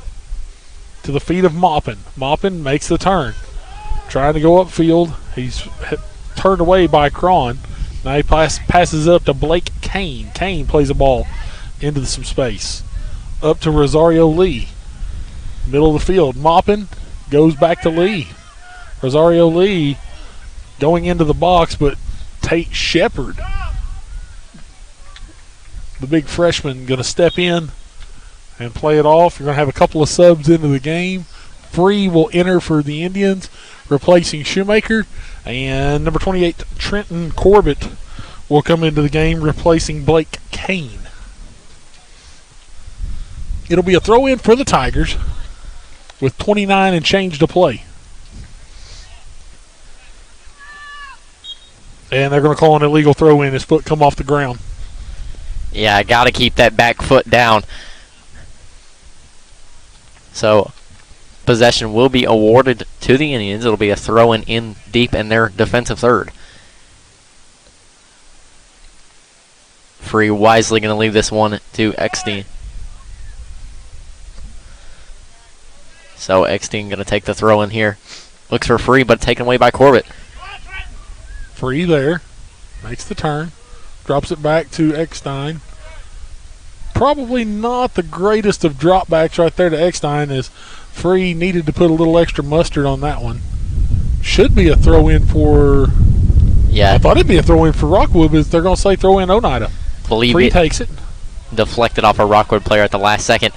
D: to the feet of Maupin. Maupin makes the turn. Trying to go upfield. He's turned away by Cron. Now he passes up to Blake Kane. Kane plays the ball into some space. Up to Rosario Lee. Middle of the field. Maupin goes back to Lee. Rosario Lee going into the box, but Tate Shepard, the big freshman, going to step in and play it off. You're going to have a couple of subs into the game. Free will enter for the Indians, replacing Shoemaker. And number 28, Trenton Corbett, will come into the game, replacing Blake Kane. It'll be a throw-in for the Tigers with 29 and change to play. And they're going to call an illegal throw-in. His foot come off the ground.
F: Yeah, got to keep that back foot down. So possession will be awarded to the Indians. It'll be a throw-in in deep in their defensive third. Free wisely going to leave this one to Eckstein. So Eckstein going to take the throw-in here. Looks for Free, but taken away by Corbett.
D: Free there. Makes the turn. Drops it back to Eckstein. Probably not the greatest of dropbacks right there to Eckstein, as Free needed to put a little extra mustard on that one. should be a throw-in for...
F: Yeah.
D: I thought it'd be a throw-in for Rockwood, but they're going to say throw-in Oneida. Free takes it.
F: Deflected off a Rockwood player at the last second.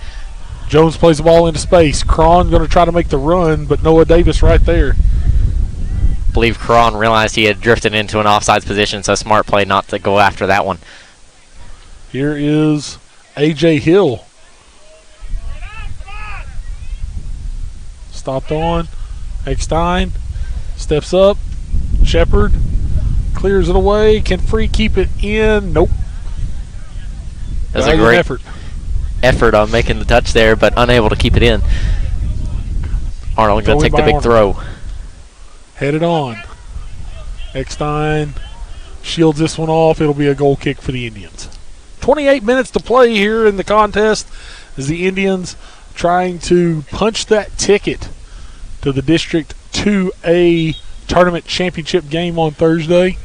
D: Jones plays the ball into space. Cron going to try to make the run, but Noah Davis right there.
F: I believe Cron realized he had drifted into an offsides position, so smart play not to go after that one.
D: Here is A.J. Hill. Stopped on. Eckstein steps up. Shepard clears it away. Can Free keep it in? Nope.
F: That was a great effort on making the touch there, but unable to keep it in. Arnold going to take the big throw.
D: Headed on. Eckstein shields this one off. It'll be a goal kick for the Indians. 28 minutes to play here in the contest as the Indians trying to punch that ticket to the District 2A tournament championship game on Thursday.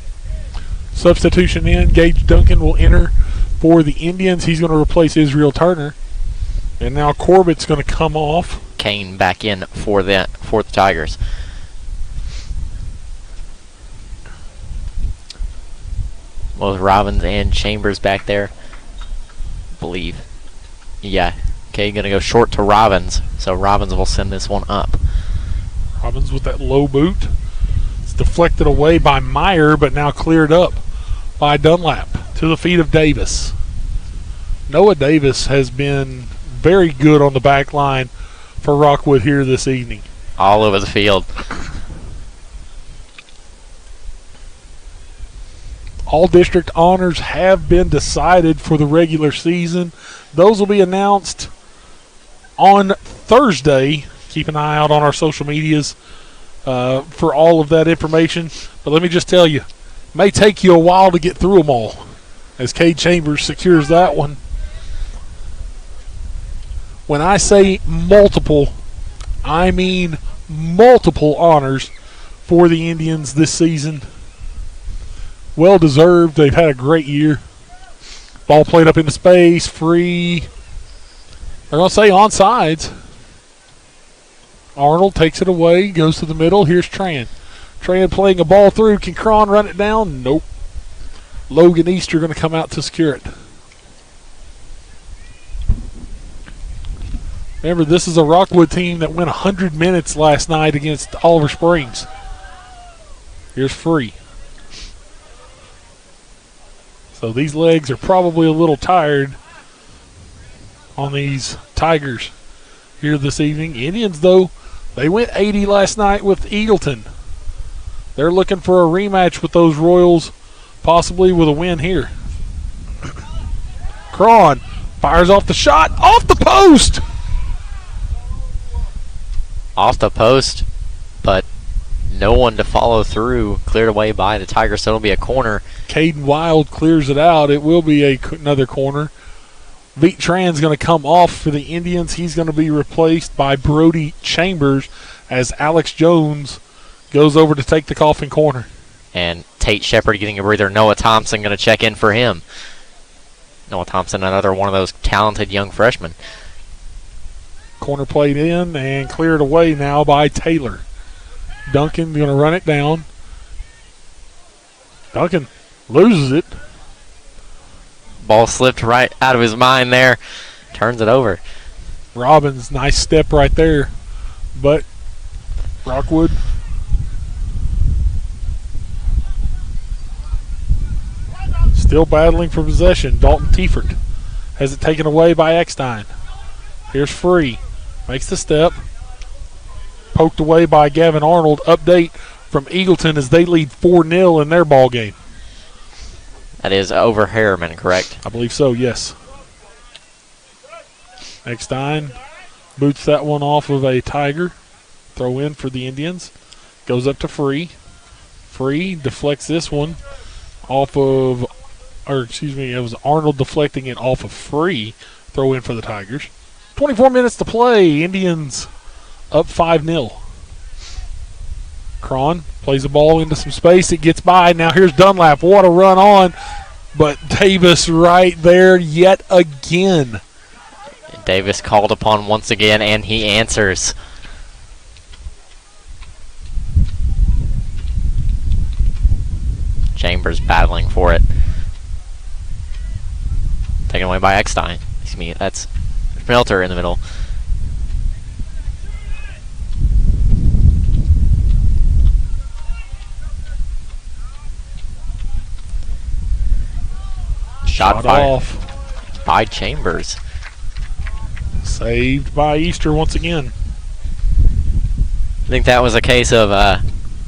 D: Substitution in. Gage Duncan will enter for the Indians. He's going to replace Israel Turner. And now Corbett's going to come off.
F: Kane back in for the Tigers. Both Robbins and Chambers back there, I believe. Yeah. Okay, going to go short to Robbins. So Robbins will send this one up.
D: Robbins with that low boot. It's deflected away by Meyer, but now cleared up by Dunlap to the feet of Davis. Noah Davis has been very good on the back line for Rockwood here this evening.
F: All over the field.
D: All district honors have been decided for the regular season. Those will be announced on Thursday. Keep an eye out on our social medias for all of that information. But let me just tell you, it may take you a while to get through them all as Cade Chambers secures that one. When I say multiple, I mean multiple honors for the Indians this season. Well deserved. They've had a great year. Ball played up into space, Free. They're going to say onside. Arnold takes it away, goes to the middle. Here's Tran. Tran playing a ball through. Can Cron run it down? Nope. Logan Easter going to come out to secure it. Remember, this is a Rockwood team that went 100 minutes last night against Oliver Springs. Here's Free. So these legs are probably a little tired on these Tigers here this evening. Indians, though, they went 80 last night with Eagleton. They're looking for a rematch with those Royals, possibly with a win here. Cron fires off the shot, off the post!
F: Off the post, but no one to follow through. Cleared away by the Tigers, so it'll be a corner.
D: Caden Wild clears it out. It will be another corner. Veet Tran's going to come off for the Indians. He's going to be replaced by Brody Chambers as Alex Jones goes over to take the coffin corner.
F: And Tate Shepard getting a breather. Noah Thompson going to check in for him. Noah Thompson, another one of those talented young freshmen.
D: Corner played in and cleared away now by Taylor. Duncan going to run it down. Duncan loses it.
F: Ball slipped right out of his mind there. Turns it over.
D: Robbins, nice step right there. But Rockwood still battling for possession. Dalton Tiefert has it taken away by Eckstein. Here's Free. Makes the step. Poked away by Gavin Arnold. Update from Eagleton as they lead 4-0 in their ball game.
F: That is over Harriman, correct?
D: I believe so, yes. Eckstein boots that one off of a Tiger. Throw in for the Indians. Goes up to Free. Free deflects this one off of, it was Arnold deflecting it off of Free. Throw in for the Tigers. 24 minutes to play. Indians up 5-0. Cron plays the ball into some space. It gets by. Now here's Dunlap. What a run on. But Davis right there yet again.
F: Davis called upon once again, and he answers. Chambers battling for it. Taken away by Eckstein. Excuse me, that's Schmelter in the middle. Shot off by Chambers.
D: Saved by Easter once again.
F: I think that was a case of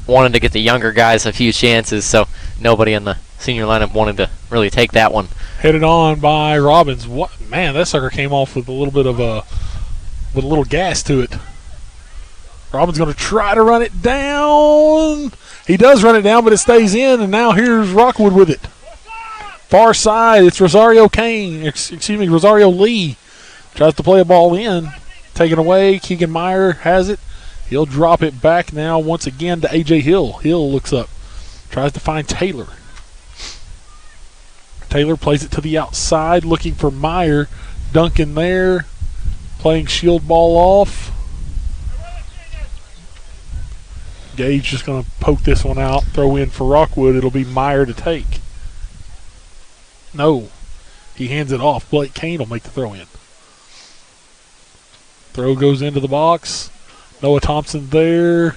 F: wanting to get the younger guys a few chances, so nobody in the senior lineup wanted to really take that one.
D: Headed on by Robbins. What, man, that sucker came off with a little bit of with a little gas to it. Robbins going to try to run it down. He does run it down, but it stays in, and now here's Rockwood with it. Far side, it's Rosario Lee. Tries to play a ball in. Taken away. Keegan Meyer has it. He'll drop it back now once again to A.J. Hill. Hill looks up. Tries to find Taylor. Taylor plays it to the outside, looking for Meyer. Duncan there. Playing shield ball off. Gage just going to poke this one out. Throw in for Rockwood. It'll be Meyer to take. No. He hands it off. Blake Kane will make the throw in. Throw goes into the box. Noah Thompson there.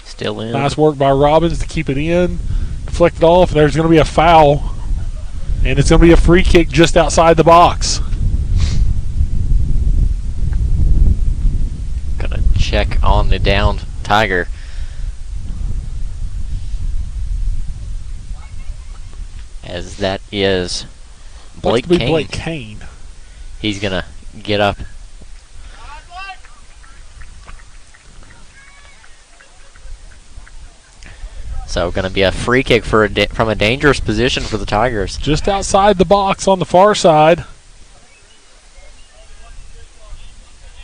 F: Still in.
D: Nice work by Robbins to keep it in. Deflected off. There's going to be a foul. And it's going to be a free kick just outside the box.
F: Going to check on the downed Tiger. As that is Blake Kane.
D: Blake Kane.
F: He's going to get up. So going to be a free kick for from a dangerous position for the Tigers.
D: Just outside the box on the far side.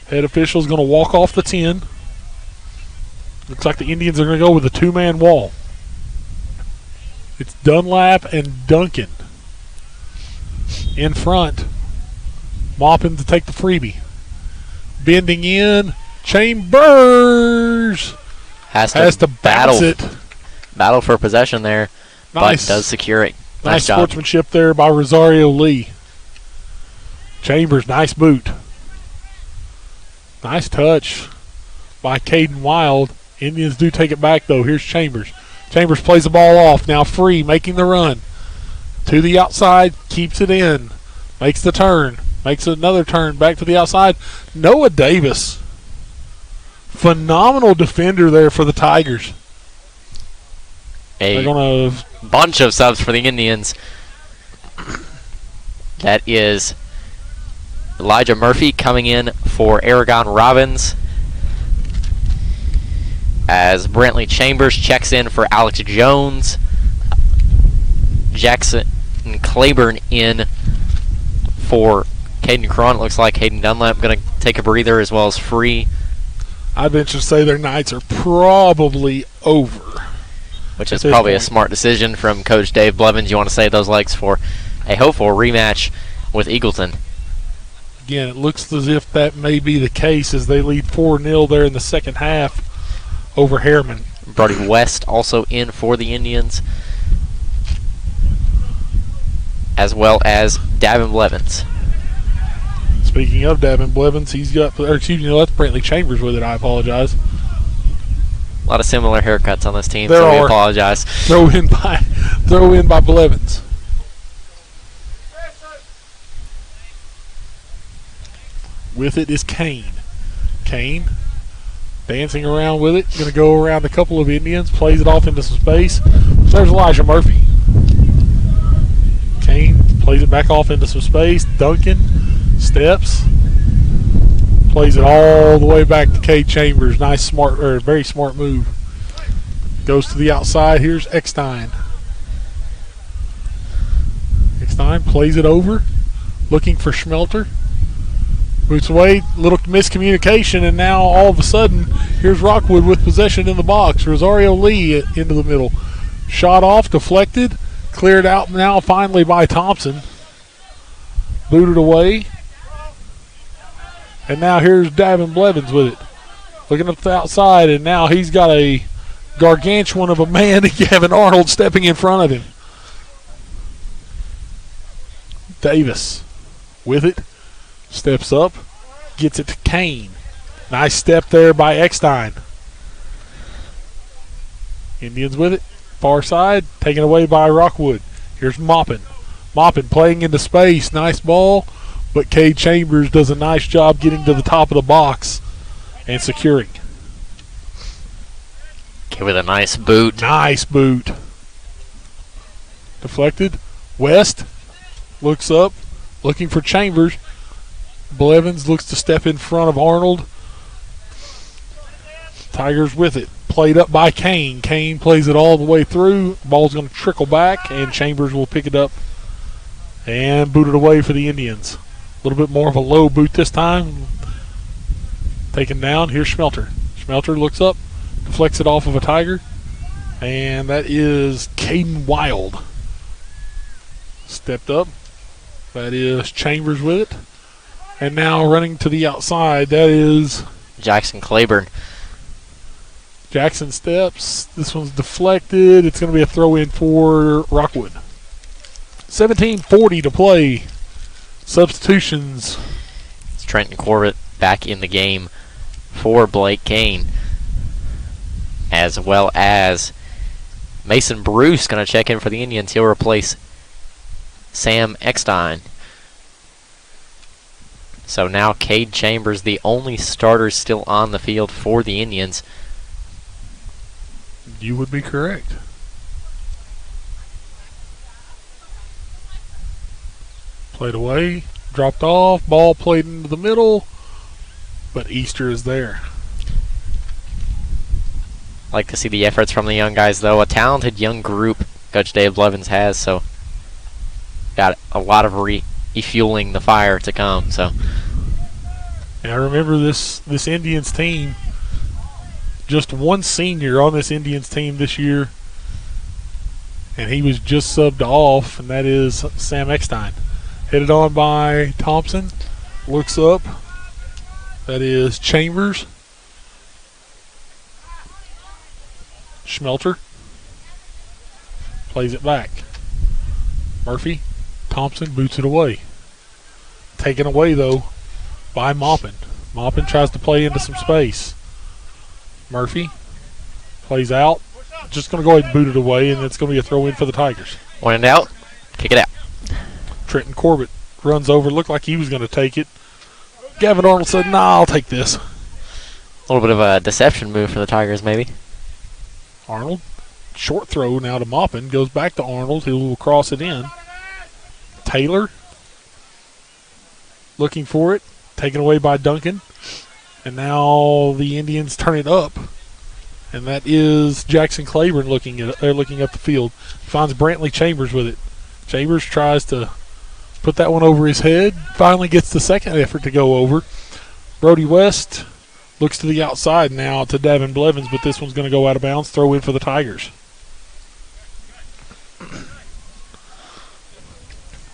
D: Head official's going to walk off the 10. Looks like the Indians are going to go with a two-man wall. It's Dunlap and Duncan in front. Maupin to take the freebie. Bending in. Chambers has to bounce it.
F: Battle for possession there,
D: nice.
F: But does secure it.
D: Nice sportsmanship there by Rosario Lee. Chambers, nice boot. Nice touch by Caden Wild. Indians do take it back, though. Here's Chambers. Chambers plays the ball off. Now free, making the run. To the outside, keeps it in. Makes the turn. Makes another turn back to the outside. Noah Davis. Phenomenal defender there for the Tigers.
F: A bunch of subs for the Indians. That is Elijah Murphy coming in for Aragon Robbins. As Brentley Chambers checks in for Alex Jones. Jackson Claiborne in for Caden Cron. It looks like Hayden Dunlap going to take a breather as well as free.
D: I'd venture to say their nights are probably over.
F: Which is probably a smart decision from Coach Dave Blevins. You want to save those legs for a hopeful rematch with Eagleton.
D: Again, it looks as if that may be the case as they lead 4-0 there in the second half over Harriman.
F: Brody West also in for the Indians, as well as Davin Blevins.
D: Speaking of Davin Blevins, he's got, or excuse me, that's Brantley Chambers with it. I apologize.
F: A lot of similar haircuts on this team, so we apologize.
D: Throw in by Blevins. With it is Kane. Kane dancing around with it. Going to go around a couple of Indians. Plays it off into some space. There's Elijah Murphy. Kane plays it back off into some space. Duncan steps. Plays it all the way back to Cade Chambers. Nice, smart, or very smart move. Goes to the outside. Here's Eckstein. Eckstein plays it over. Looking for Schmelter. Boots away. Little miscommunication, and now all of a sudden, here's Rockwood with possession in the box. Rosario Lee into the middle. Shot off, deflected. Cleared out now finally by Thompson. Booted away. And now here's Davin Blevins with it. Looking up the outside, and now he's got a gargantuan of a man, Gavin Arnold, stepping in front of him. Davis with it. Steps up. Gets it to Kane. Nice step there by Eckstein. Indians with it. Far side. Taken away by Rockwood. Here's Maupin. Maupin playing into space. Nice ball. But Cade Chambers does a nice job getting to the top of the box and securing.
F: Give it a nice boot.
D: Nice boot. Deflected. West looks up, looking for Chambers. Blevins looks to step in front of Arnold. Tigers with it. Played up by Kane. Kane plays it all the way through. Ball's going to trickle back, and Chambers will pick it up and boot it away for the Indians. A little bit more of a low boot this time. Taken down. Here's Schmelter. Schmelter looks up, deflects it off of a Tiger, and that is Caden Wild. Stepped up. That is Chambers with it. And now running to the outside, that is
F: Jackson Claiborne.
D: Jackson steps. This one's deflected. It's going to be a throw-in for Rockwood. 17:40 to play. Substitutions.
F: It's Trenton Corbett back in the game for Blake Kane, as well as Mason Bruce going to check in for the Indians. He'll replace Sam Eckstein. So now Cade Chambers, the only starter still on the field for the Indians.
D: You would be correct. Played away, dropped off, ball played into the middle, but Easter is there.
F: Like to see the efforts from the young guys, though. A talented young group Coach Dave Blevins has, so got a lot of refueling the fire to come. So,
D: and I remember this Indians team. Just one senior on this Indians team this year, and he was just subbed off, and that is Sam Eckstein. Headed on by Thompson. Looks up. That is Chambers. Schmelter. Plays it back. Murphy. Thompson boots it away. Taken away, though, by Maupin. Maupin tries to play into some space. Murphy plays out. Just going to go ahead and boot it away, and it's going to be a throw-in for the Tigers.
F: When in doubt, kick it out.
D: Trenton Corbett runs over. Looked like he was going to take it. Gavin Arnold said, nah, I'll take this.
F: A little bit of a deception move for the Tigers, maybe.
D: Arnold. Short throw now to Maupin. Goes back to Arnold. He will cross it in. Taylor. Looking for it. Taken away by Duncan. And now the Indians turn it up. And that is Jackson Claiborne looking up the field. Finds Brantley Chambers with it. Chambers tries to put that one over his head. Finally gets the second effort to go over. Brody West looks to the outside now to Davin Blevins, but this one's going to go out of bounds. Throw in for the Tigers.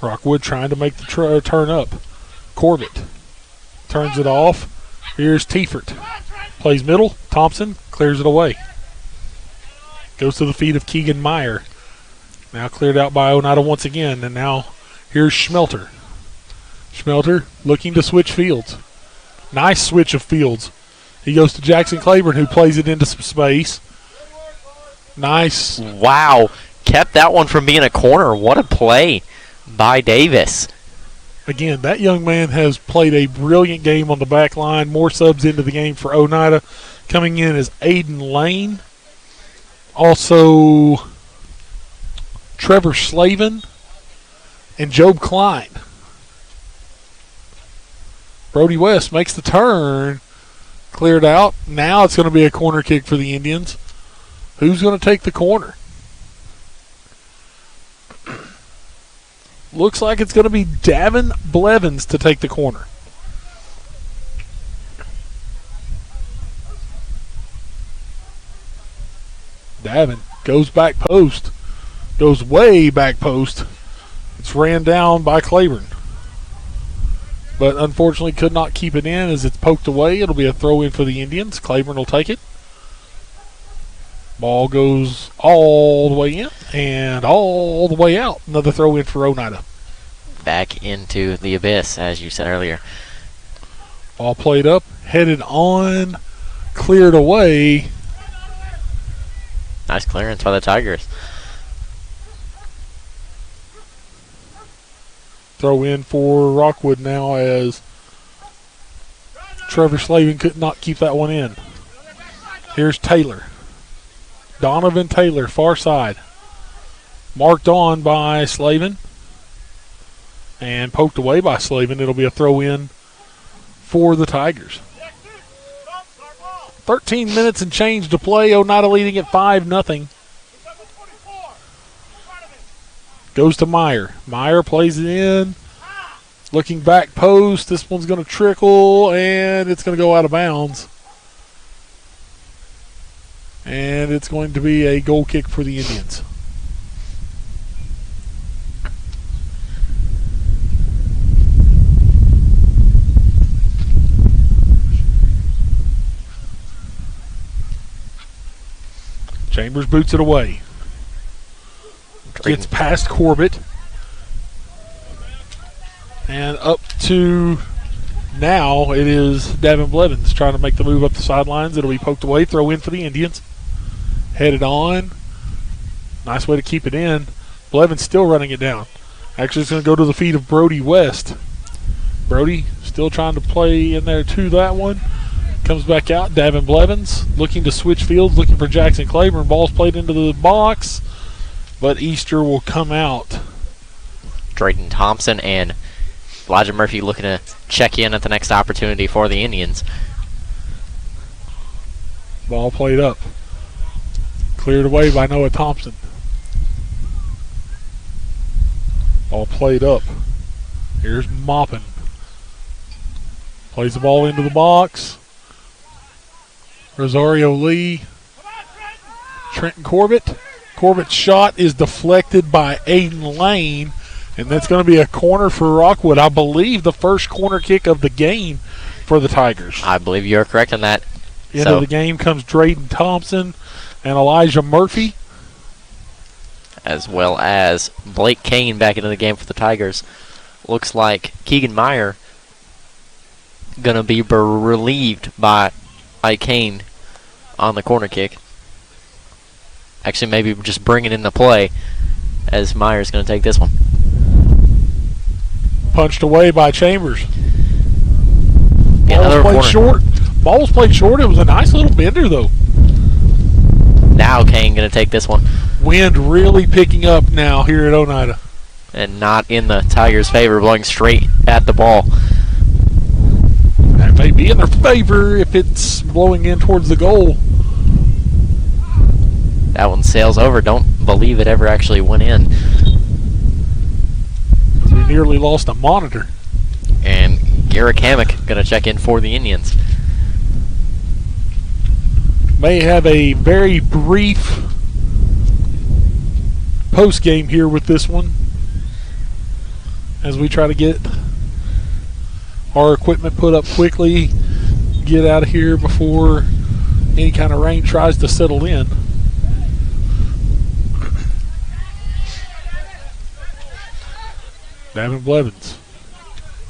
D: Rockwood trying to make the turn up. Corbett turns it off. Here's Tiefert. Plays middle. Thompson clears it away. Goes to the feet of Keegan Meyer. Now cleared out by Oneida once again. And now here's Schmelter. Schmelter looking to switch fields. Nice switch of fields. He goes to Jackson Claiborne, who plays it into some space. Nice.
F: Wow. Kept that one from being a corner. What a play by Davis.
D: Again, that young man has played a brilliant game on the back line. More subs into the game for Oneida. Coming in is Aiden Lane. Also, Trevor Slavin and Job Klein. Brody West makes the turn. Cleared out. Now it's going to be a corner kick for the Indians. Who's going to take the corner? Looks like it's going to be Davin Blevins to take the corner. Davin goes back post. Goes way back post. It's ran down by Claiborne. But unfortunately could not keep it in as it's poked away. It'll be a throw in for the Indians. Claiborne will take it. Ball goes all the way in and all the way out. Another throw in for Oneida.
F: back into the abyss, as you said earlier.
D: Ball played up, headed on, cleared away.
F: Nice clearance by the Tigers.
D: Throw in for Rockwood now as Trevor Slavin could not keep that one in. Here's Taylor. Donovan Taylor, far side. Marked on by Slavin. And poked away by Slavin. It'll be a throw in for the Tigers. 13 minutes and change to play. Oneida leading at 5-0. Goes to Meyer. Meyer plays it in. Looking back post. This one's going to trickle, and it's going to go out of bounds. And it's going to be a goal kick for the Indians. Chambers boots it away. Gets past Corbett. And up to now it is Davin Blevins trying to make the move up the sidelines. It'll be poked away. Throw in for the Indians. Headed on. Nice way to keep it in. Blevins still running it down. Actually, it's going to go to the feet of Brody West. Brody still trying to play in there to that one. Comes back out. Davin Blevins looking to switch fields, looking for Jackson Claiborne. Ball's played into the box, but Easter will come out.
F: Drayton Thompson and Elijah Murphy looking to check in at the next opportunity for the Indians.
D: Ball played up. Cleared away by Noah Thompson. Ball played up. Here's Moppin. Plays the ball into the box. Rosario Lee. Trenton Corbett. Corbett's shot is deflected by Aiden Lane, and that's going to be a corner for Rockwood. I believe the first corner kick of the game for the Tigers.
F: I believe you're correct on that.
D: Into the game comes Drayton Thompson and Elijah Murphy.
F: As well as Blake Kane back into the game for the Tigers. Looks like Keegan Meyer going to be relieved by Kane on the corner kick. Actually, maybe just bringing in the play as Meyer's going to take this one.
D: Punched away by Chambers.
F: Ball was played
D: short. Ball was played short. It was a nice little bender, though.
F: Now Kane going to take this one.
D: Wind really picking up now here at Oneida.
F: And not in the Tigers' favor, blowing straight at the ball.
D: That may be in their favor if it's blowing in towards the goal.
F: That one sails over. Don't believe it ever actually went in.
D: We nearly lost a monitor.
F: And Garrick Hammock going to check in for the Indians.
D: May have a very brief post game here with this one as we try to get our equipment put up quickly, get out of here before any kind of rain tries to settle in. Davin Blevins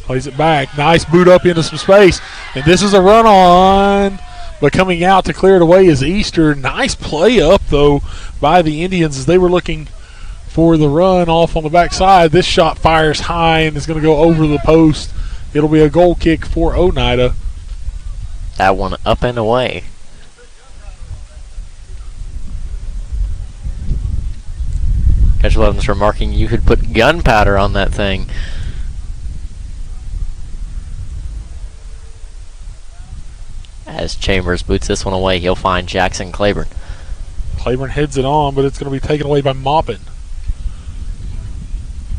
D: plays it back. Nice boot up into some space. And this is a run on, but coming out to clear it away is Easter. Nice play up, though, by the Indians as they were looking for the run off on the backside. This shot fires high and is going to go over the post. It'll be a goal kick for Oneida.
F: That one up and away. Coach Levin's remarking you could put gunpowder on that thing. As Chambers boots this one away, he'll find Jackson Claiborne.
D: Claiborne heads it on, but it's going to be taken away by Moppin.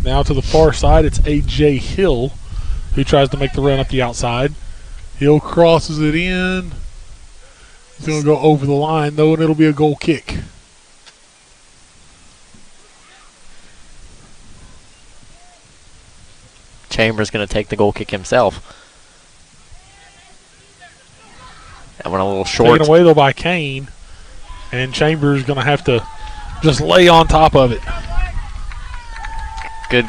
D: Now to the far side, it's A.J. Hill who tries to make the run up the outside. Hill crosses it in. He's going to go over the line, though, and it'll be a goal kick.
F: Chambers going to take the goal kick himself. That one a little short.
D: Taken away, though, by Kane. And Chambers going to have to just lay on top of it.
F: Good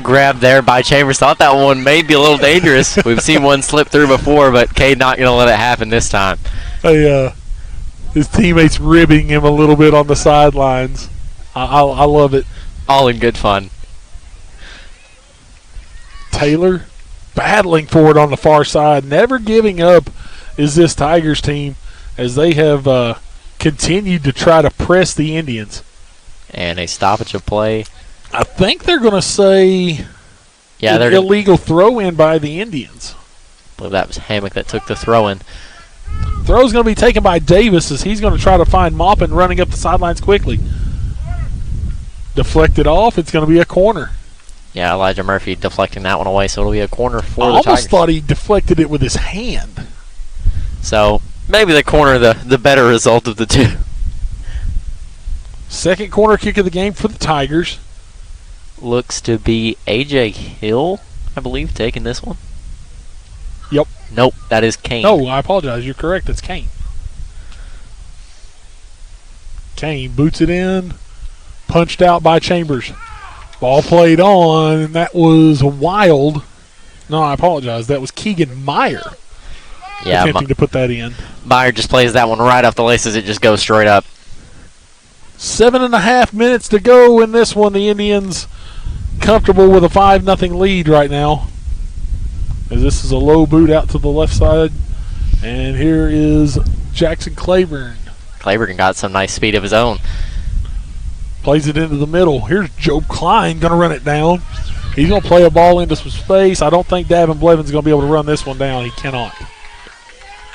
F: grab there by Chambers. Thought that one may be a little dangerous. We've seen one slip through before, but Cade not going to let it happen this time.
D: His teammates ribbing him a little bit on the sidelines. I love it.
F: All in good fun.
D: Taylor battling for it on the far side. Never giving up is this Tigers team as they have continued to try to press the Indians.
F: And a stoppage of play.
D: I think they're going to say
F: they're
D: illegal throw-in by the Indians.
F: I believe that was Hammock that took the throw-in.
D: Throw's going to be taken by Davis as he's going to try to find Maupin running up the sidelines quickly. Deflected off. It's going to be a corner.
F: Yeah, Elijah Murphy deflecting that one away, so it'll be a corner for the Tigers.
D: I almost thought he deflected it with his hand.
F: So maybe the corner, the better result of the two.
D: Second corner kick of the game for the Tigers.
F: Looks to be A.J. Hill, I believe, taking this one.
D: Yep.
F: Nope, that is Kane.
D: No, I apologize. You're correct. It's Kane. Kane boots it in. Punched out by Chambers. Ball played on, and that was Wild. No, I apologize. That was Keegan Meyer attempting to put that in.
F: Meyer just plays that one right off the laces. It just goes straight up.
D: 7.5 minutes to go in this one. The Indians comfortable with a 5-0 lead right now. As this is a low boot out to the left side. And here is Jackson Claiborne.
F: Claiborne got some nice speed of his own.
D: Plays it into the middle. Here's Joe Klein going to run it down. He's going to play a ball into some space. I don't think Davin Blevins is going to be able to run this one down. He cannot.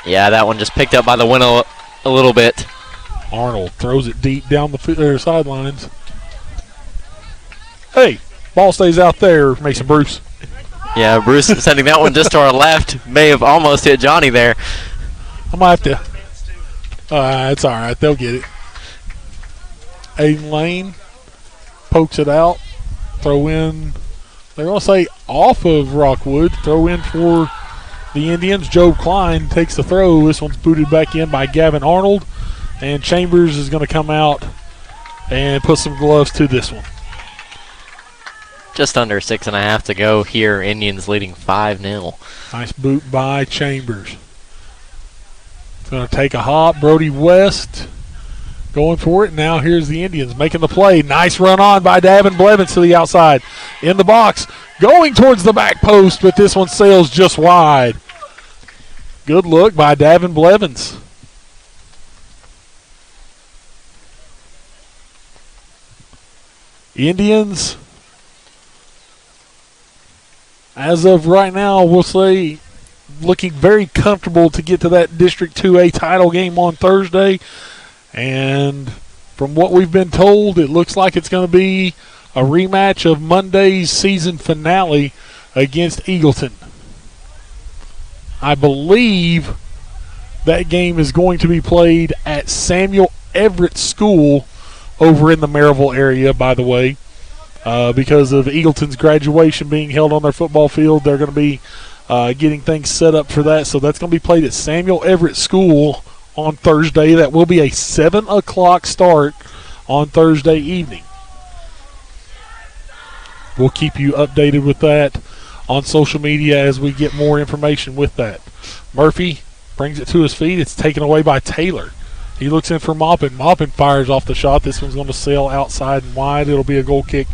F: Yeah, that one just picked up by the window a little bit.
D: Arnold throws it deep down the sidelines. Hey, ball stays out there, Mason Bruce.
F: Yeah, Bruce sending that one just to our left. May have almost hit Johnny there.
D: I might have to. It's all right. They'll get it. Aiden Lane pokes it out. Throw in. They're going to say off of Rockwood. Throw in for the Indians. Joe Klein takes the throw. This one's booted back in by Gavin Arnold. And Chambers is going to come out and put some gloves to this one.
F: Just under 6.5 to go here. Indians leading 5-0.
D: Nice boot by Chambers. It's going to take a hop. Brody West going for it. Now here's the Indians making the play. Nice run on by Davin Blevins to the outside. In the box. Going towards the back post, but this one sails just wide. Good look by Davin Blevins. Indians, as of right now, we'll say looking very comfortable to get to that District 2A title game on Thursday. And from what we've been told, it looks like it's going to be a rematch of Monday's season finale against Eagleton. I believe that game is going to be played at Samuel Everett School over in the Maryville area, by the way. Because of Eagleton's graduation being held on their football field, they're going to be getting things set up for that. So that's going to be played at Samuel Everett School on Thursday. That will be a 7 o'clock start on Thursday evening. We'll keep you updated with that on social media as we get more information with that. Murphy brings it to his feet. It's taken away by Taylor. He looks in for Maupin. Maupin fires off the shot. This one's going to sail outside and wide. It'll be a goal kick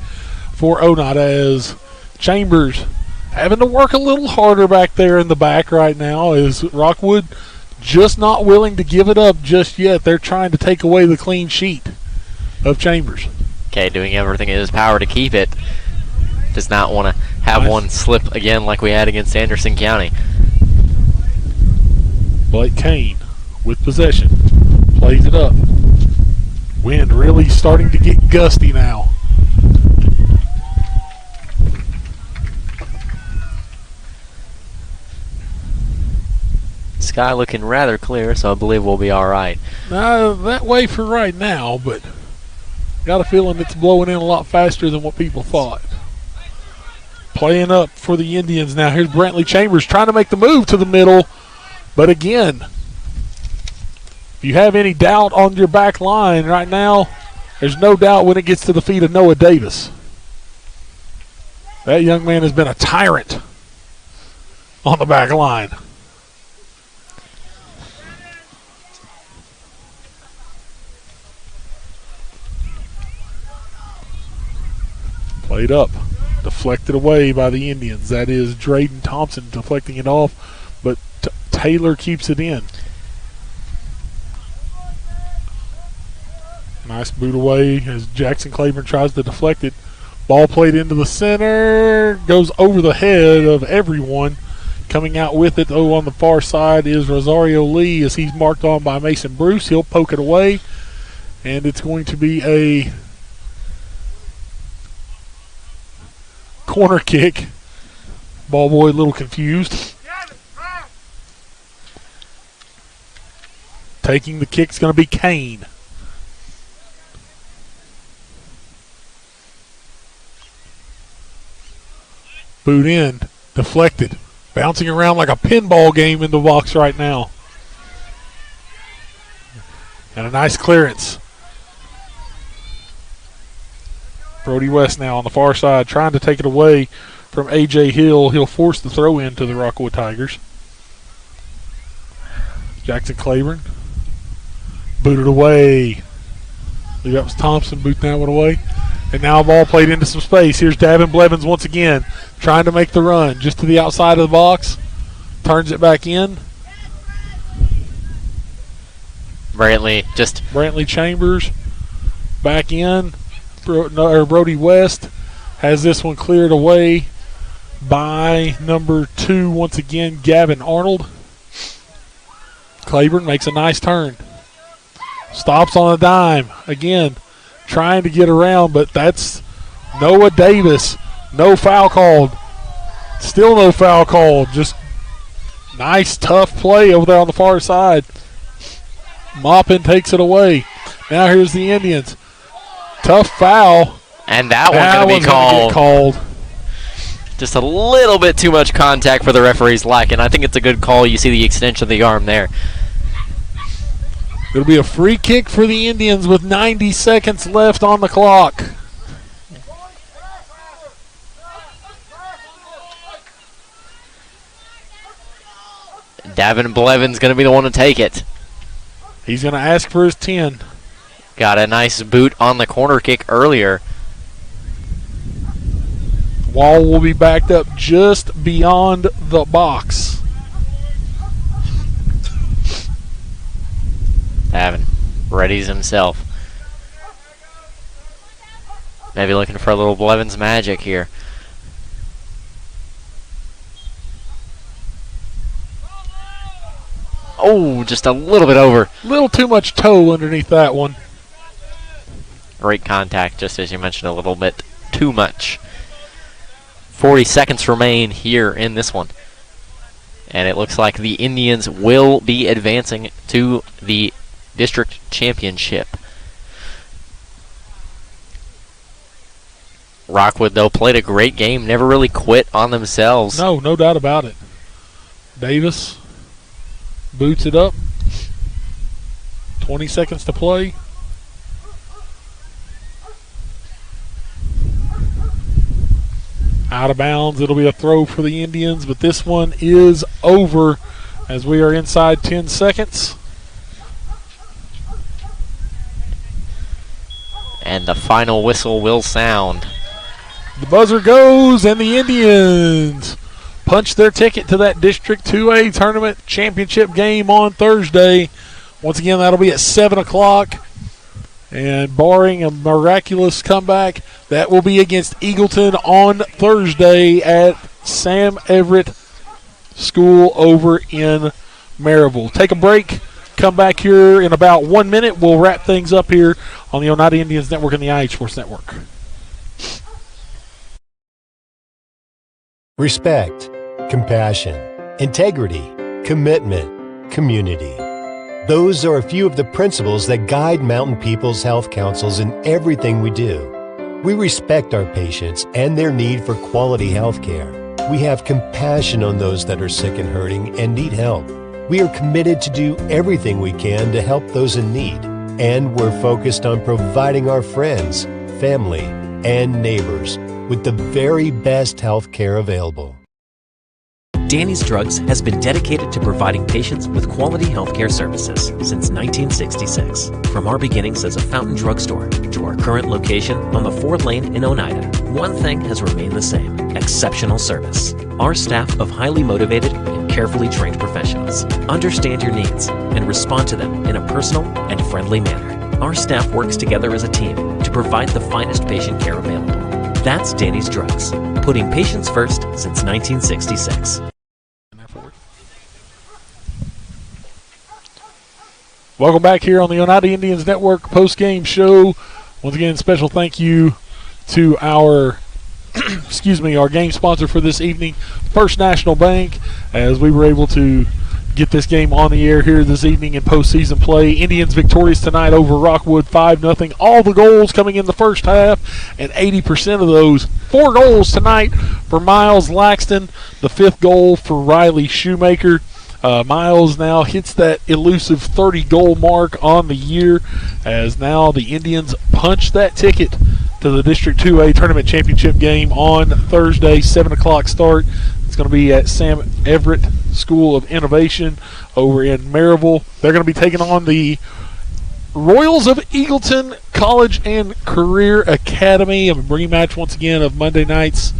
D: for Oneida as Chambers having to work a little harder back there in the back right now as Rockwood just not willing to give it up just yet. They're trying to take away the clean sheet of Chambers.
F: Okay, doing everything in his power to keep it. Does not want to have one slip again like we had against Anderson County.
D: Blake Kane with possession. Plays it up. Wind really starting to get gusty now.
F: Sky looking rather clear, so I believe we'll be all right.
D: That way for right now, but got a feeling it's blowing in a lot faster than what people thought. Playing up for the Indians now. Here's Brantley Chambers trying to make the move to the middle, but again, if you have any doubt on your back line right now, there's no doubt when it gets to the feet of Noah Davis. That young man has been a tyrant on the back line. Played up. Deflected away by the Indians. That is Drayden Thompson deflecting it off, but Taylor keeps it in. Nice boot away as Jackson Claiborne tries to deflect it. Ball played into the center. Goes over the head of everyone. Coming out with it, though, on the far side is Rosario Lee as he's marked on by Mason Bruce. He'll poke it away, and it's going to be a corner kick. Ball boy a little confused. Taking the kick's going to be Kane. Boot in, deflected, bouncing around like a pinball game in the box right now. And a nice clearance. Brody West now on the far side trying to take it away from A.J. Hill. He'll force the throw in to the Rockwood Tigers. Jackson Claiborne. Booted away. I believe that was Thompson booting that one away. And now a ball played into some space. Here's Davin Blevins once again trying to make the run just to the outside of the box. Turns it back in. Brantley Chambers back in. Brody West has this one cleared away by number 2 once again, Gavin Arnold. Claiborne makes a nice turn. Stops on a dime. Again, trying to get around, but that's Noah Davis. No foul called. Still no foul called. Just nice, tough play over there on the far side. Maupin takes it away. Now here's the Indians. Tough foul.
F: And that one's going to be called. Just a little bit too much contact for the referee's liking. I think it's a good call. You see the extension of the arm there.
D: It'll be a free kick for the Indians with 90 seconds left on the clock.
F: Davin Blevins going to be the one to take it.
D: He's going to ask for his 10.
F: Got a nice boot on the corner kick earlier.
D: Wall will be backed up just beyond the box.
F: Davin readies himself. Maybe looking for a little Blevins magic here. Oh, just a little bit over.
D: A little too much toe underneath that one.
F: Great contact, just as you mentioned, a little bit too much. 40 seconds remain here in this one. And it looks like the Indians will be advancing to the district championship. Rockwood, though, played a great game, never really quit on themselves.
D: No doubt about it. Davis boots it up. 20 seconds to play. Out of bounds. It'll be a throw for the Indians, but this one is over as we are inside 10 seconds.
F: And the final whistle will sound.
D: The buzzer goes, and the Indians punch their ticket to that District 2A Tournament Championship game on Thursday. Once again, that'll be at 7 o'clock. And barring a miraculous comeback, that will be against Eagleton on Thursday at Sam Everett School over in Maryville. Take a break. Come back here in about 1 minute. We'll wrap things up here on the Oneida Indians Network and the IH Sports Network.
R: Respect, compassion, integrity, commitment, community. Those are a few of the principles that guide Mountain People's Health Councils in everything we do. We respect our patients and their need for quality health care. We have compassion on those that are sick and hurting and need help. We are committed to do everything we can to help those in need. And we're focused on providing our friends, family, and neighbors with the very best health care available.
H: Danny's Drugs has been dedicated to providing patients with quality healthcare services since 1966. From our beginnings as a fountain drugstore to our current location on the 4th lane in Oneida, one thing has remained the same: exceptional service. Our staff of highly motivated and carefully trained professionals understand your needs and respond to them in a personal and friendly manner. Our staff works together as a team to provide the finest patient care available. That's Danny's Drugs, putting patients first since 1966.
D: Welcome back here on the Oneida Indians Network post-game show. Once again, special thank you to our our game sponsor for this evening, First National Bank, as we were able to get this game on the air here this evening in postseason play. Indians victorious tonight over Rockwood 5-0. All the goals coming in the first half, and 80% of those. 4 goals tonight for Miles Laxton, the 5th goal for Riley Shoemaker. Miles now hits that elusive 30-goal mark on the year, as now the Indians punch that ticket to the District 2A Tournament Championship game on Thursday, 7 o'clock start. It's going to be at Sam Everett School of Innovation over in Maryville. They're going to be taking on the Royals of Eagleton College and Career Academy. A rematch once again of Monday night's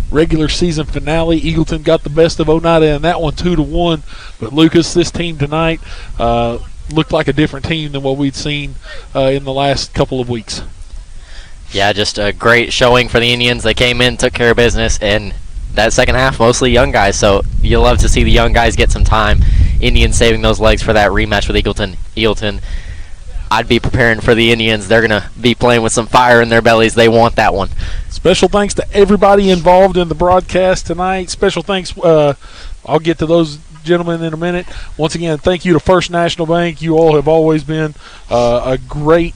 D: regular season finale. Eagleton got the best of Oneida in that one, 2-1. But Lucas, this team tonight looked like a different team than what we'd seen in the last couple of weeks.
F: Yeah, just a great showing for the Indians. They came in, took care of business, and that second half, mostly young guys. So you'll love to see the young guys get some time. Indians saving those legs for that rematch with Eagleton. I'd be preparing for the Indians. They're going to be playing with some fire in their bellies. They want that one.
D: Special thanks to everybody involved in the broadcast tonight. Special thanks. I'll get to those gentlemen in a minute. Once again, thank you to First National Bank. You all have always been a great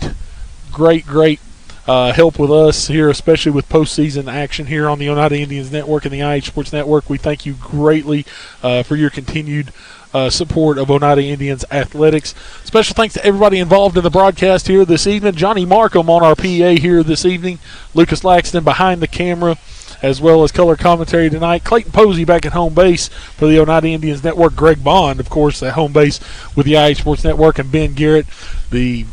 D: help with us here, especially with postseason action here on the Oneida Indians Network and the IH Sports Network. We thank you greatly for your continued support of Oneida Indians athletics. Special thanks to everybody involved in the broadcast here this evening. Johnny Markham on our PA here this evening. Lucas Laxton behind the camera, as well as color commentary tonight. Clayton Posey back at home base for the Oneida Indians Network. Greg Bond, of course, at home base with the IH Sports Network. And Ben Garrett, the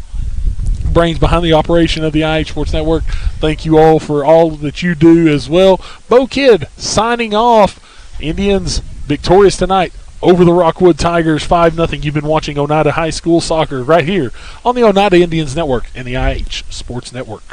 D: brains behind the operation of the IH Sports Network. Thank you all for all that you do as well. Bo Kidd signing off. Indians victorious tonight over the Rockwood Tigers, 5-0. You've been watching Oneida High School Soccer right here on the Oneida Indians Network and the IH Sports Network.